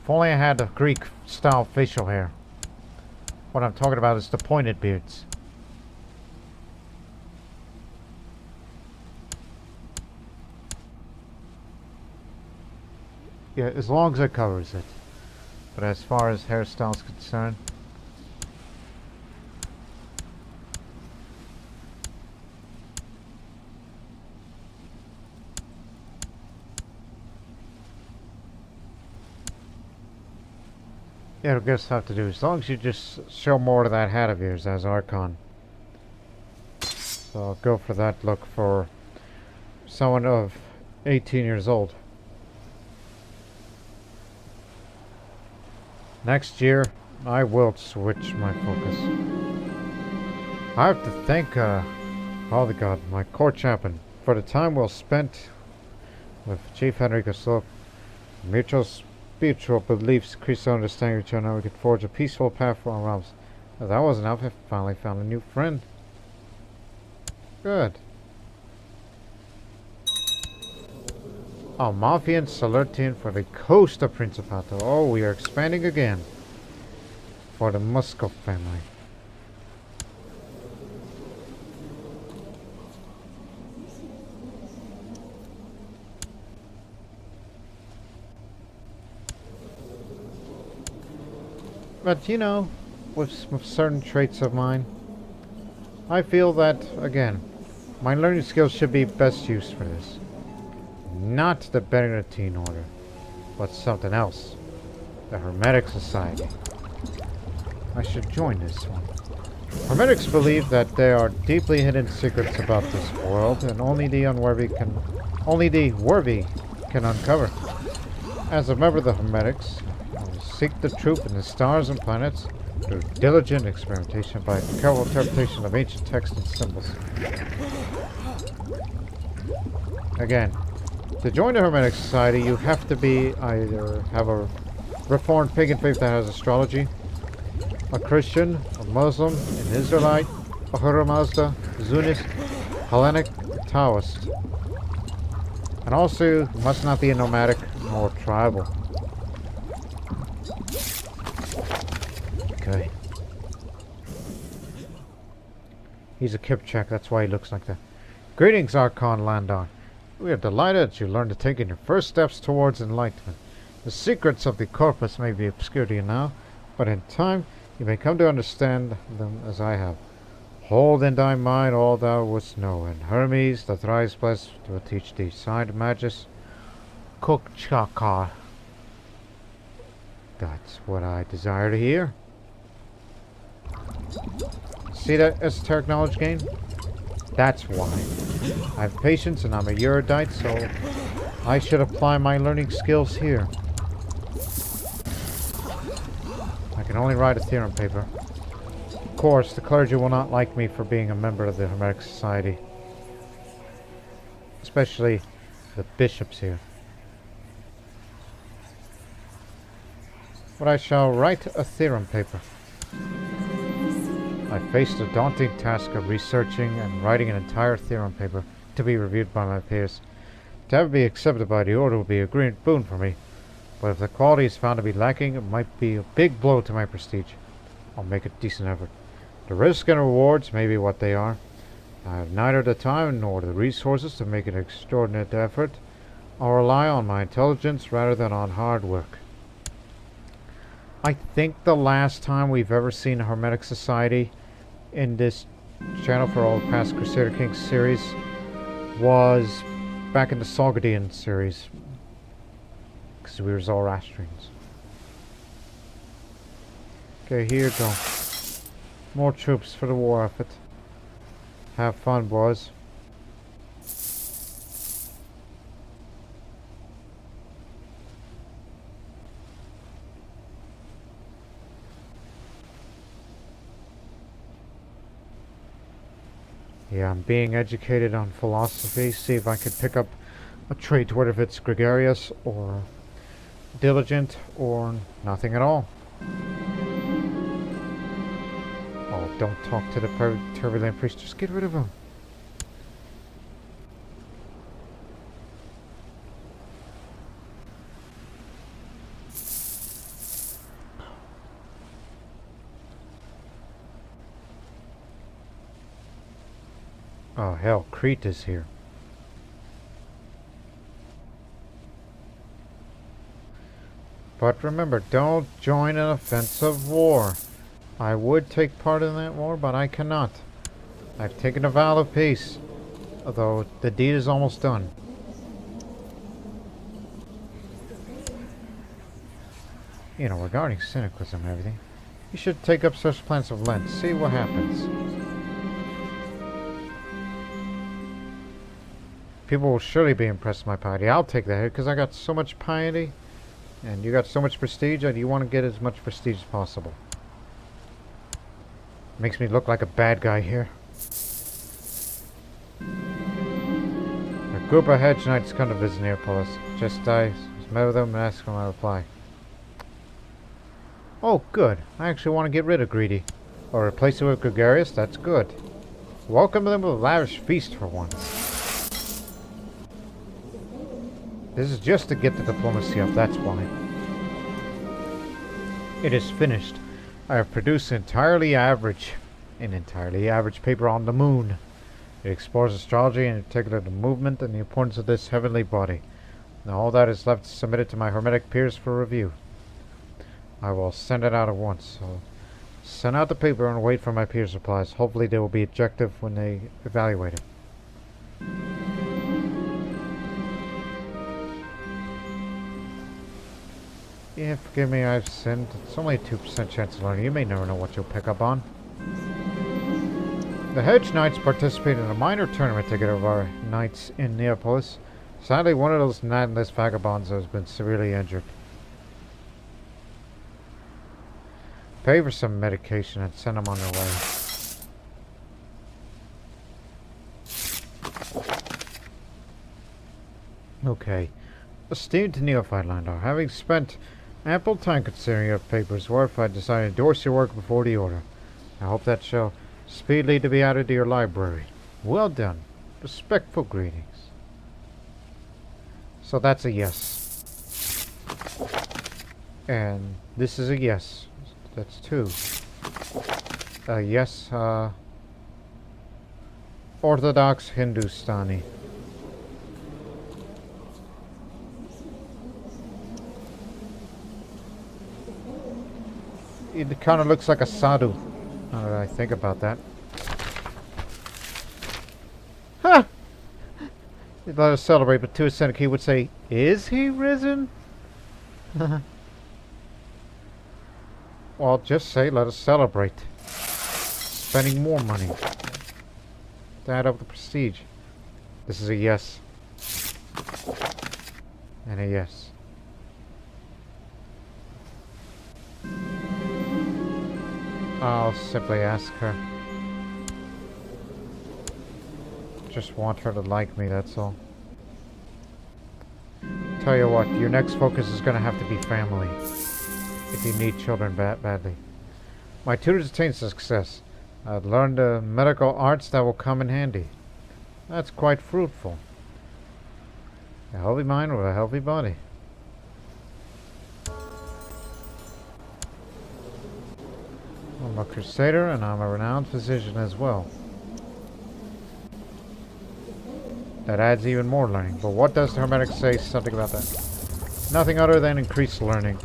If only I had a Greek-style facial hair. What I'm talking about is the pointed beards. Yeah, as long as it covers it. But as far as hairstyle is concerned, yeah, it'll just have to do. As long as you just show more of that hat of yours as Archon. So I'll go for that look for someone of 18 years old. Next year, I will switch my focus. I have to thank Father God, my court chaplain, for the time well spent with Chief Henrico Slope. Mutual spiritual beliefs increase our understanding of each other, and we could forge a peaceful path for our realms. If that wasn't enough, I finally found a new friend. Good. Amalfi and Salertian for the coast of Principato. Oh, we are expanding again. For the Musco family. But you know, with certain traits of mine, I feel that, again, my learning skills should be best used for this. Not the Benedictine Order, but something else. The Hermetic Society. I should join this one. Hermetics believe that there are deeply hidden secrets about this world, and only the worthy can uncover. As a member of the Hermetics, I will seek the truth in the stars and planets through diligent experimentation by careful interpretation of ancient texts and symbols. Again, to join the Hermetic Society, you have to be either have a Reformed pagan faith that has astrology, a Christian, a Muslim, an Israelite, Ahura Mazda, Zunist, Hellenic, Taoist. And also, you must not be a nomadic nor tribal. Okay. He's a Kipchak, that's why he looks like that. Greetings, Archon Landar. We are delighted that you learned to take in your first steps towards enlightenment. The secrets of the corpus may be obscure to you now, but in time you may come to understand them as I have. Hold in thy mind all thou wouldst know, and Hermes, the thrice blessed, will teach thee. Signed, Magus Kukchakar. That's what I desire to hear. See that esoteric knowledge gain? That's why. I have patience and I'm a erudite, so I should apply my learning skills here. I can only write a theorem paper. Of course, the clergy will not like me for being a member of the Hermetic Society. Especially the bishops here. But I shall write a theorem paper. I faced the daunting task of researching and writing an entire theorem paper to be reviewed by my peers. To have it be accepted by the order would be a great boon for me, but if the quality is found to be lacking, it might be a big blow to my prestige. I'll make a decent effort. The risk and rewards may be what they are. I have neither the time nor the resources to make an extraordinary effort. I'll rely on my intelligence rather than on hard work. I think the last time we've ever seen a Hermetic Society in this channel for all past Crusader Kings series was back in the Solgadian series, because we were Zoroastrians. Okay, here you go. More troops for the war effort. Have fun, boys. Yeah, I'm being educated on philosophy. See if I could pick up a trait, whether if it's gregarious or diligent or nothing at all. Oh, don't talk to the turbulent priest. Just get rid of him. Oh, hell, Crete is here. But remember, don't join an offensive war. I would take part in that war, but I cannot. I've taken a vow of peace, although the deed is almost done. You know, regarding cynicism and everything, you should take up such plans of Lent, see what happens. People will surely be impressed with my piety. I'll take that hit because I got so much piety and you got so much prestige and you want to get as much prestige as possible. Makes me look like a bad guy here. A group of hedge knights come to visit Neapolis. Just I met with them and asked for my reply. Oh, good. I actually want to get rid of Greedy. Or replace it with Gregarious. That's good. Welcome them with a lavish feast for once. This is just to get the diplomacy up, that's why. It is finished. I have produced an entirely average paper on the moon. It explores astrology and in particular the movement and the importance of this heavenly body. Now all that is left is submitted to my Hermetic peers for review. I will send it out at once. So send out the paper and wait for my peers' replies. Hopefully they will be objective when they evaluate it. Yeah, forgive me, I've sinned. It's only a 2% chance of learning. You may never know what you'll pick up on. The Hedge Knights participated in a minor tournament to get over our knights in Neapolis. Sadly, one of those natless vagabonds has been severely injured. Pay for some medication and send them on their way. Okay. Esteemed neophyte Landar, having spent ample time considering your papers, worth I decided to endorse your work before the order. I hope that shall speedily to be added to your library. Well done. Respectful greetings. So that's a yes. And this is a yes. That's two. Yes, Orthodox Hindustani. It kind of looks like a sadhu. Now that I think about that. Ha! Let us celebrate, but to a cynic he would say, is he risen? Well, just say, let us celebrate. Spending more money. To add up the prestige. This is a yes. And a yes. I'll simply ask her. Just want her to like me, that's all. Tell you what, your next focus is going to have to be family. If you need children badly. My tutors attained success. I've learned the medical arts that will come in handy. That's quite fruitful. A healthy mind with a healthy body. I'm a crusader and I'm a renowned physician as well. That adds even more learning. But what does the Hermetic say something about that? Nothing other than increased learning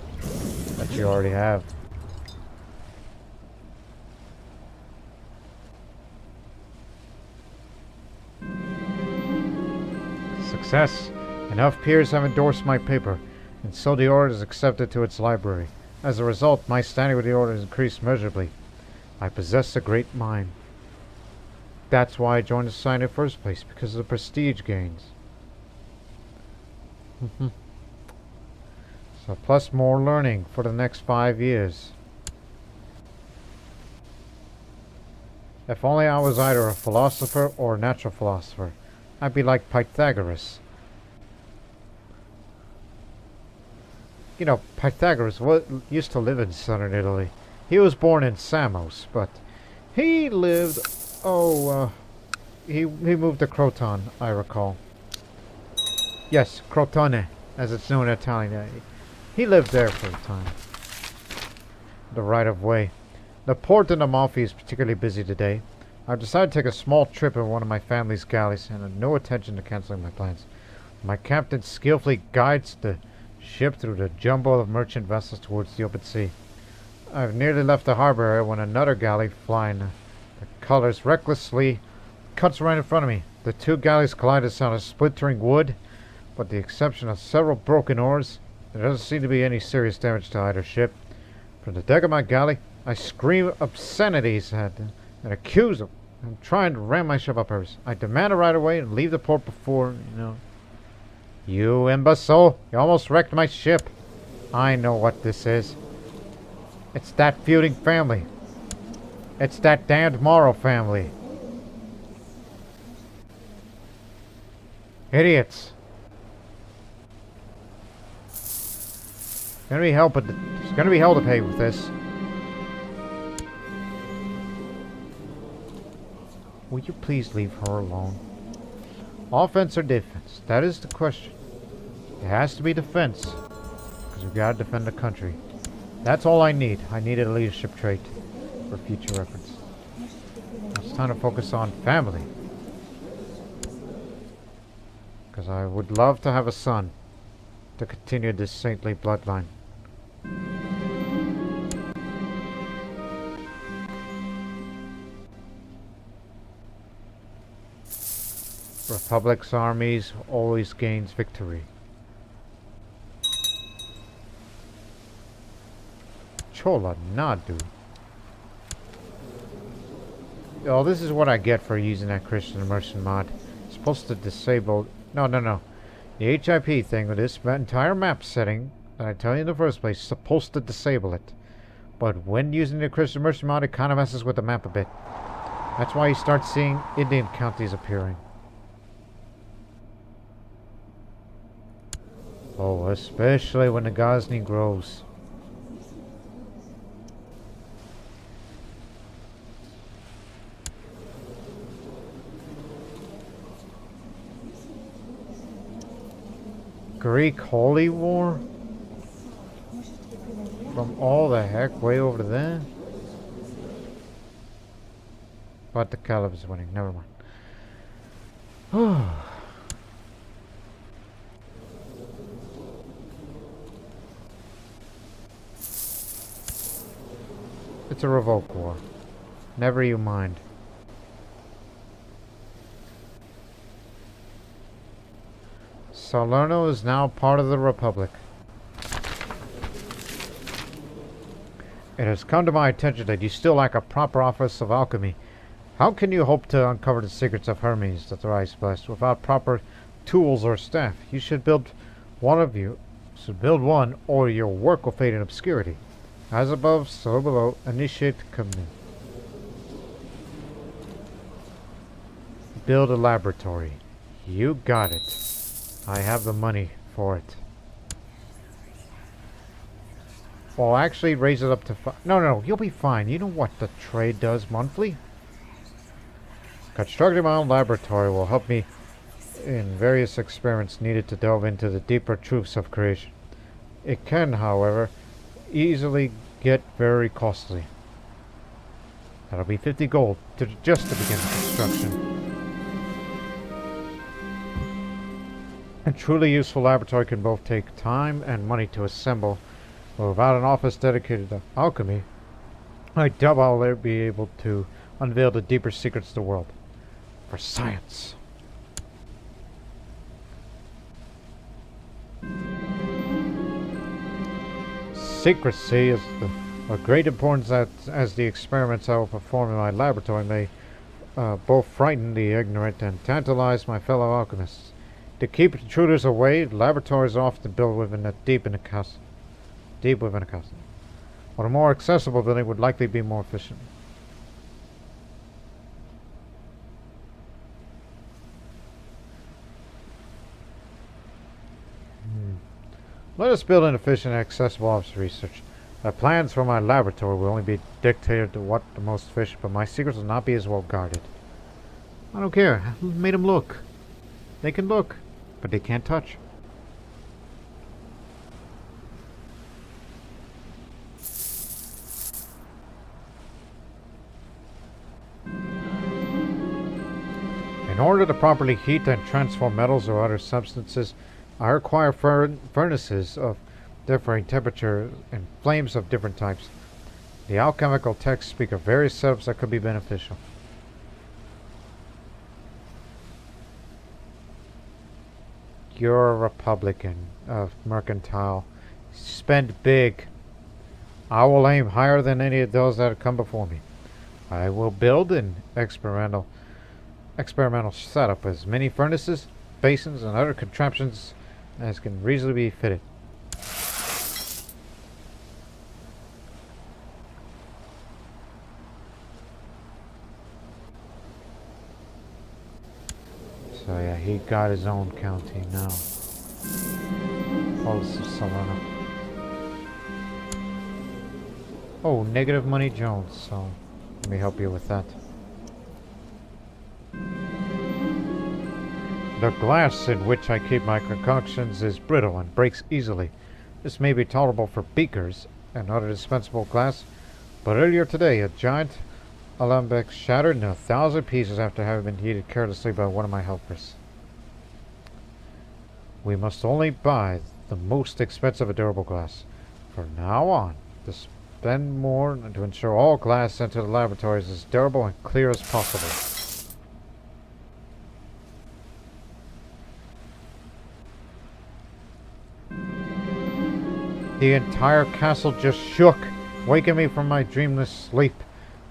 that you already have. Success. Enough peers have endorsed my paper, and so the order is accepted to its library. As a result, my standing with the order has increased measurably. I possess a great mind. That's why I joined the society in the first place, because of the prestige gains. So plus more learning for the next 5 years. If only I was either a philosopher or a natural philosopher. I'd be like Pythagoras. You know, Pythagoras used to live in southern Italy. He was born in Samos, but he lived... he moved to Croton, I recall. Yes, Crotone, as it's known in Italian. He lived there for a time. The right-of-way. The port in Amalfi is particularly busy today. I've decided to take a small trip in one of my family's galleys and have no intention to canceling my plans. My captain skillfully guides the ship through the jumble of merchant vessels towards the open sea. I've nearly left the harbor area when another galley flying the colors recklessly cuts right in front of me. The two galleys collide at sound of splintering wood, but with the exception of several broken oars, there doesn't seem to be any serious damage to either ship. From the deck of my galley, I scream obscenities at them and accuse them. I'm trying to ram my ship up hers. I demand a right away and leave the port before, You imbecile! You almost wrecked my ship. I know what this is. It's that feuding family. It's that damned Morrow family. Idiots. There's gonna be hell to pay with this. Will you please leave her alone? Offense or defense? That is the question. It has to be defense. Because we've got to defend the country. That's all I need. I needed a leadership trait for future reference. Now it's time to focus on family. Because I would love to have a son to continue this saintly bloodline. Republic's armies always gains victory. Chola Nadu. Oh, this is what I get for using that Christian immersion mod. It's supposed to disable... No. The HIP thing with this entire map setting that I tell you in the first place is supposed to disable it. But when using the Christian immersion mod, it kind of messes with the map a bit. That's why you start seeing Indian counties appearing. Oh, especially when the Ghazni grows. Greek Holy War? From all the heck way over there? But the Caliph is winning, never mind. It's a revolt war. Never you mind. Salerno is now part of the Republic. It has come to my attention that you still lack a proper office of alchemy. How can you hope to uncover the secrets of Hermes, the thrice blessed, without proper tools or staff? You should build one, or your work will fade in obscurity. As above, so below. Initiate command. Build a laboratory. You got it. I have the money for it. Well, actually, raise it up to 5. No, you'll be fine. You know what the trade does monthly? Constructing my own laboratory will help me in various experiments needed to delve into the deeper truths of creation. It can, however, easily get very costly. That'll be 50 gold just to begin construction. A truly useful laboratory can both take time and money to assemble, but without an office dedicated to alchemy, I doubt I'll ever be able to unveil the deeper secrets of the world. For science. Secrecy is of great importance as the experiments I will perform in my laboratory may both frighten the ignorant and tantalize my fellow alchemists. To keep intruders away, laboratories are often built deep within a castle. But a more accessible building would likely be more efficient. Let us build an efficient and accessible office of research. The plans for my laboratory will only be dictated to what the most efficient, but my secrets will not be as well guarded. I don't care. I made them look. They can look, but they can't touch. In order to properly heat and transform metals or other substances, I require furnaces of differing temperature and flames of different types. The alchemical texts speak of various setups that could be beneficial. You're a Republican of mercantile. Spend big. I will aim higher than any of those that have come before me. I will build an experimental setup as many furnaces, basins, and other contraptions as can reasonably be fitted. So yeah, he got his own county now. Pulse of Solana. Oh, negative money Jones, so let me help you with that. The glass in which I keep my concoctions is brittle and breaks easily. This may be tolerable for beakers and other dispensable glass, but earlier today a giant alembic shattered into 1,000 pieces after having been heated carelessly by one of my helpers. We must only buy the most expensive and durable glass. From now on, to spend more and to ensure all glass sent to the laboratories is as durable and clear as possible. The entire castle just shook, waking me from my dreamless sleep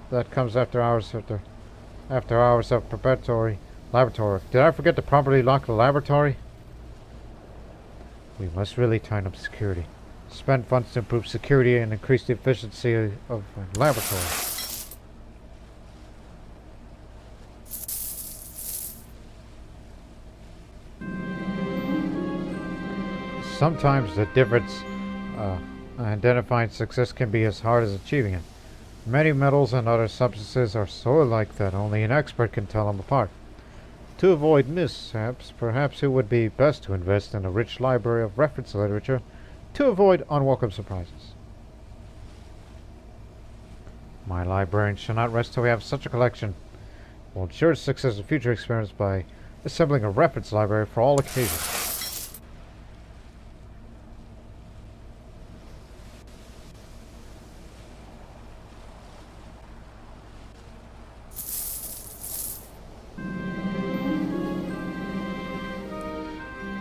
that comes after hours of preparatory laboratory. Did I forget to properly lock the laboratory? We must really tighten up security. Spend funds to improve security and increase the efficiency of the laboratory. Sometimes the difference identifying success can be as hard as achieving it. Many metals and other substances are so alike that only an expert can tell them apart. To avoid mishaps, perhaps it would be best to invest in a rich library of reference literature to avoid unwelcome surprises. My librarian shall not rest till we have such a collection. We'll ensure success in future experiments by assembling a reference library for all occasions.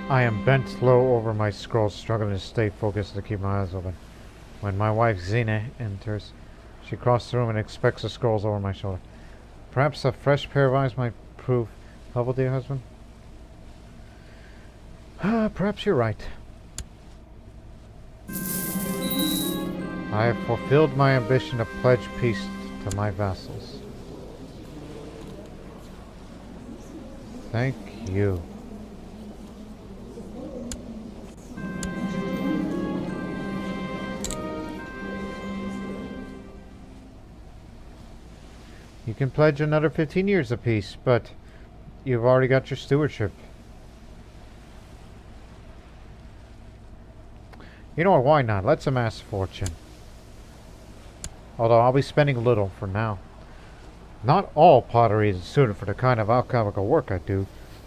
I am bent low over my scrolls, struggling to stay focused to keep my eyes open. When my wife Zina enters, she crosses the room and expects the scrolls over my shoulder. Perhaps a fresh pair of eyes might prove helpful, dear husband? Perhaps you're right. I have fulfilled my ambition to pledge peace to my vassals. Thank you. You can pledge another 15 years apiece, but you've already got your stewardship. You know what, why not? Let's amass fortune. Although I'll be spending little for now. Not all pottery is suited for the kind of alchemical work I do.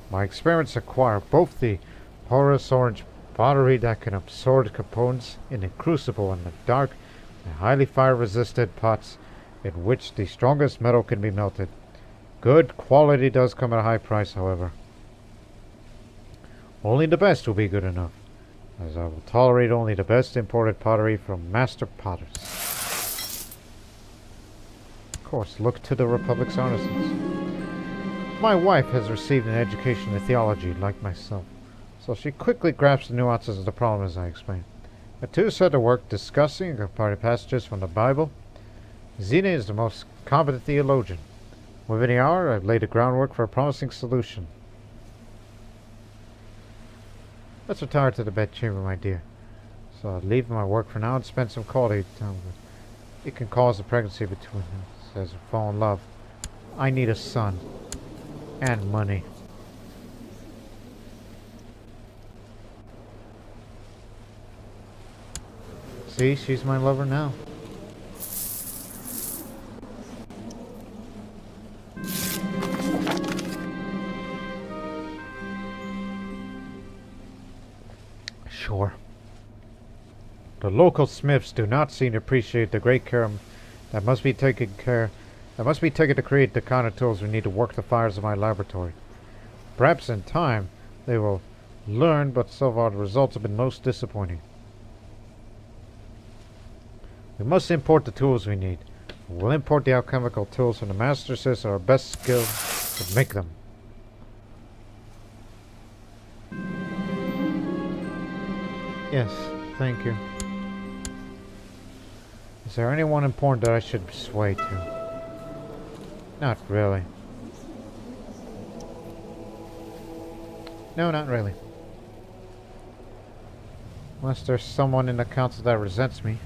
My experiments acquire both the porous orange pottery that can absorb components in the crucible and the dark and highly fire-resistant pots in which the strongest metal can be melted. Good quality does come at a high price, however. Only the best will be good enough, as I will tolerate only the best imported pottery from master potters. Of course, look to the Republic's artisans. My wife has received an education in theology, like myself, so she quickly grasps the nuances of the problem as I explain. The two set to work discussing and comparing passages from the Bible. Zina is the most competent theologian. Within the hour, I've laid the groundwork for a promising solution. Let's retire to the bedchamber, my dear. So I'll leave my work for now and spend some quality time with her. It can cause a pregnancy between us as we fall in love. I need a son. And money. See, she's my lover now. Sure. The local smiths do not seem to appreciate the great care that must be taken to create the kind of tools we need to work the fires of my laboratory. Perhaps in time they will learn, but so far the results have been most disappointing. We must import the tools we need. We'll import the alchemical tools from the mastresses are our best skilled to make them. Yes, thank you. Is there anyone important that I should sway to? Not really. No, not really. Unless there's someone in the council that resents me.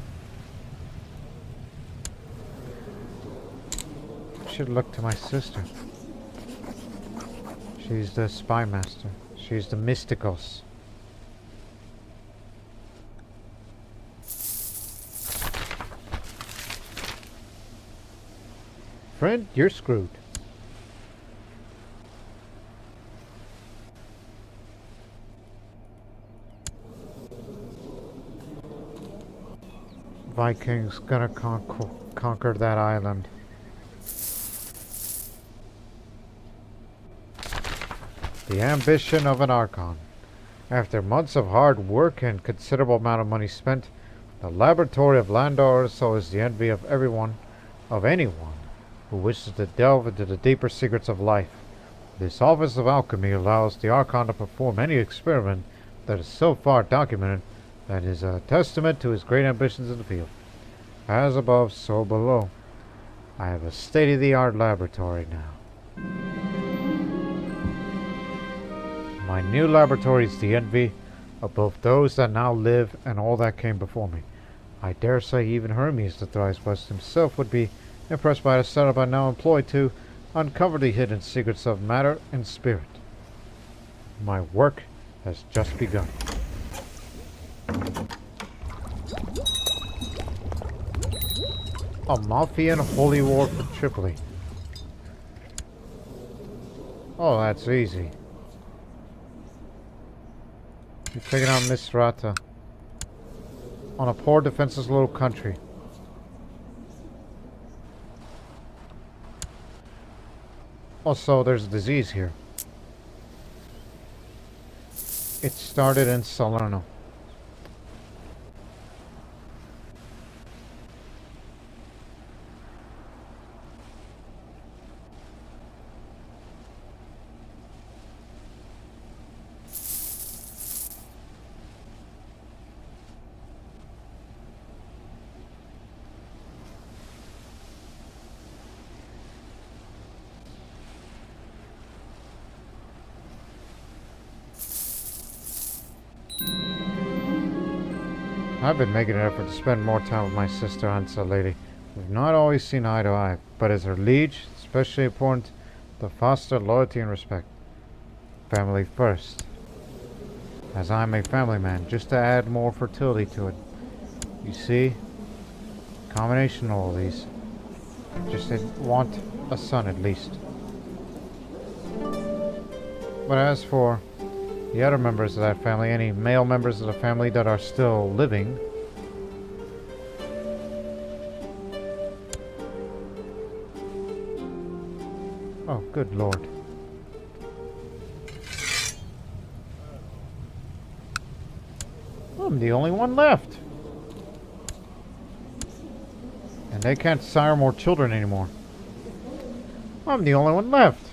I should look to my sister. She's the spy master. She's the mysticos. Friend, you're screwed. Vikings gonna conquer that island. The ambition of an Archon. After months of hard work and considerable amount of money spent, the laboratory of Landar Urso is the envy of anyone who wishes to delve into the deeper secrets of life. This office of alchemy allows the Archon to perform any experiment that is so far documented that is a testament to his great ambitions in the field. As above, so below. I have a state-of-the-art laboratory now. My new laboratory is the envy of both those that now live and all that came before me. I dare say even Hermes the Thrice-Blessed himself would be impressed by the setup I now employ to uncover the hidden secrets of matter and spirit. My work has just begun. Amalfi and Holy War for Tripoli. Oh, that's easy. You're taking out Misrata on a poor defenseless little country. Also, there's a disease here. It started in Salerno. I've been making an effort to spend more time with my sister Ansa lady. We've not always seen eye to eye, but as her liege, it's especially important to foster loyalty and respect. Family first. As I'm a family man, just to add more fertility to it. You see, combination of all these. Just want a son at least. But as for the other members of that family, any male members of the family that are still living, oh, good lord. I'm the only one left. And they can't sire more children anymore. I'm the only one left.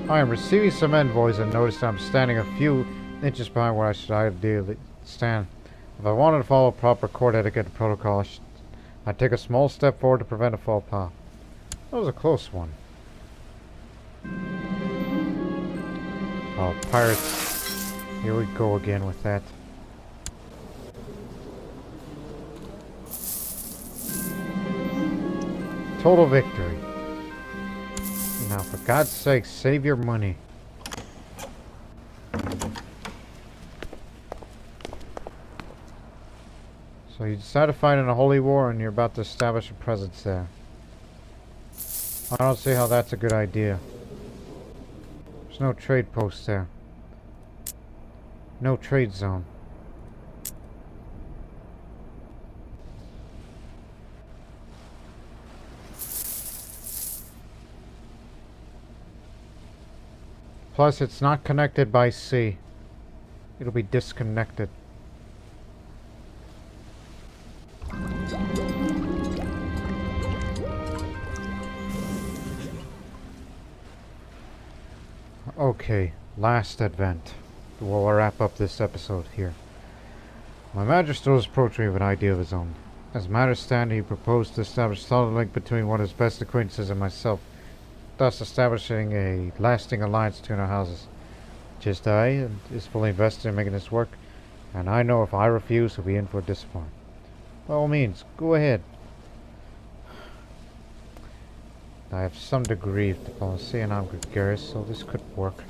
I am receiving some envoys and notice I'm standing a few inches behind where I should ideally stand. If I wanted to follow proper court etiquette and protocol, I'd take a small step forward to prevent a faux pas. That was a close one. Oh, pirates. Here we go again with that. Total victory. Now, for God's sake, save your money. So you decide to fight in a holy war and you're about to establish a presence there. I don't see how that's a good idea. There's no trade post there. No trade zone. Plus, it's not connected by sea. It'll be disconnected. Okay, last advent. We'll wrap up this episode here. My Magister was approaching me with an idea of his own. As matters stand, he proposed to establish a solid link between one of his best acquaintances and myself, thus establishing a lasting alliance between our houses. Just I is fully invested in making this work, and I know if I refuse, he'll be in for a disappointment. By all means, go ahead. I have some degree of diplomacy and I'm gregarious, so this could work.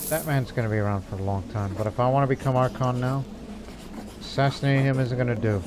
That man's going to be around for a long time, but if I want to become Archon now, assassinating him isn't going to do.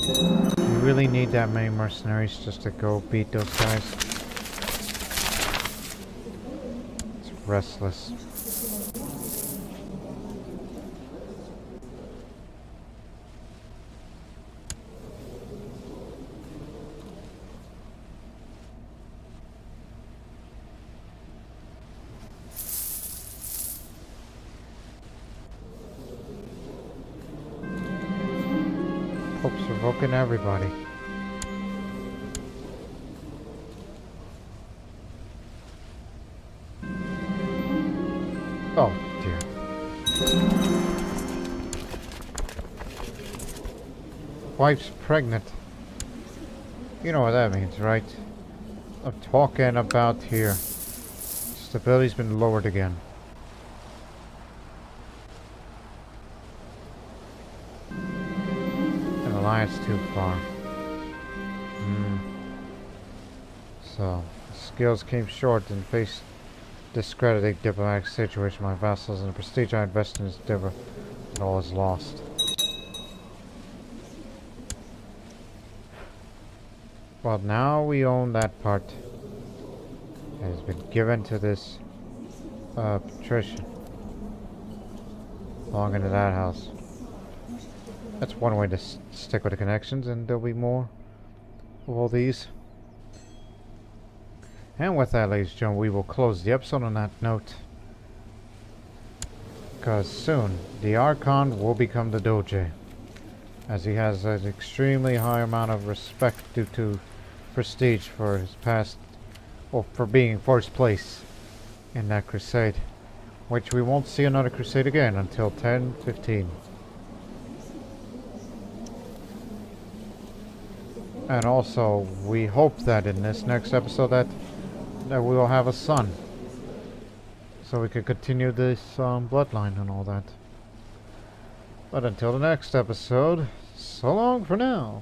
You really need that many mercenaries just to go beat those guys. It's restless. Pope's revoking everybody. Oh dear. Wife's pregnant. You know what that means, right? I'm talking about here. Stability's been lowered again. Alliance too far. So, skills came short and faced discrediting diplomatic situation. My vassals and the prestige I invested in this endeavor, and all is lost. Well, now we own that part. It has been given to this Patrician. Belonging to that house. That's one way to stick with the connections, and there'll be more of all these. And with that, ladies and gentlemen, we will close the episode on that note. Because soon, the Archon will become the Doge, as he has an extremely high amount of respect due to prestige for his past, or for being first place in that crusade, which we won't see another crusade again until 1015. And also, we hope that in this next episode that we will have a son, so we can continue this bloodline and all that. But until the next episode, so long for now.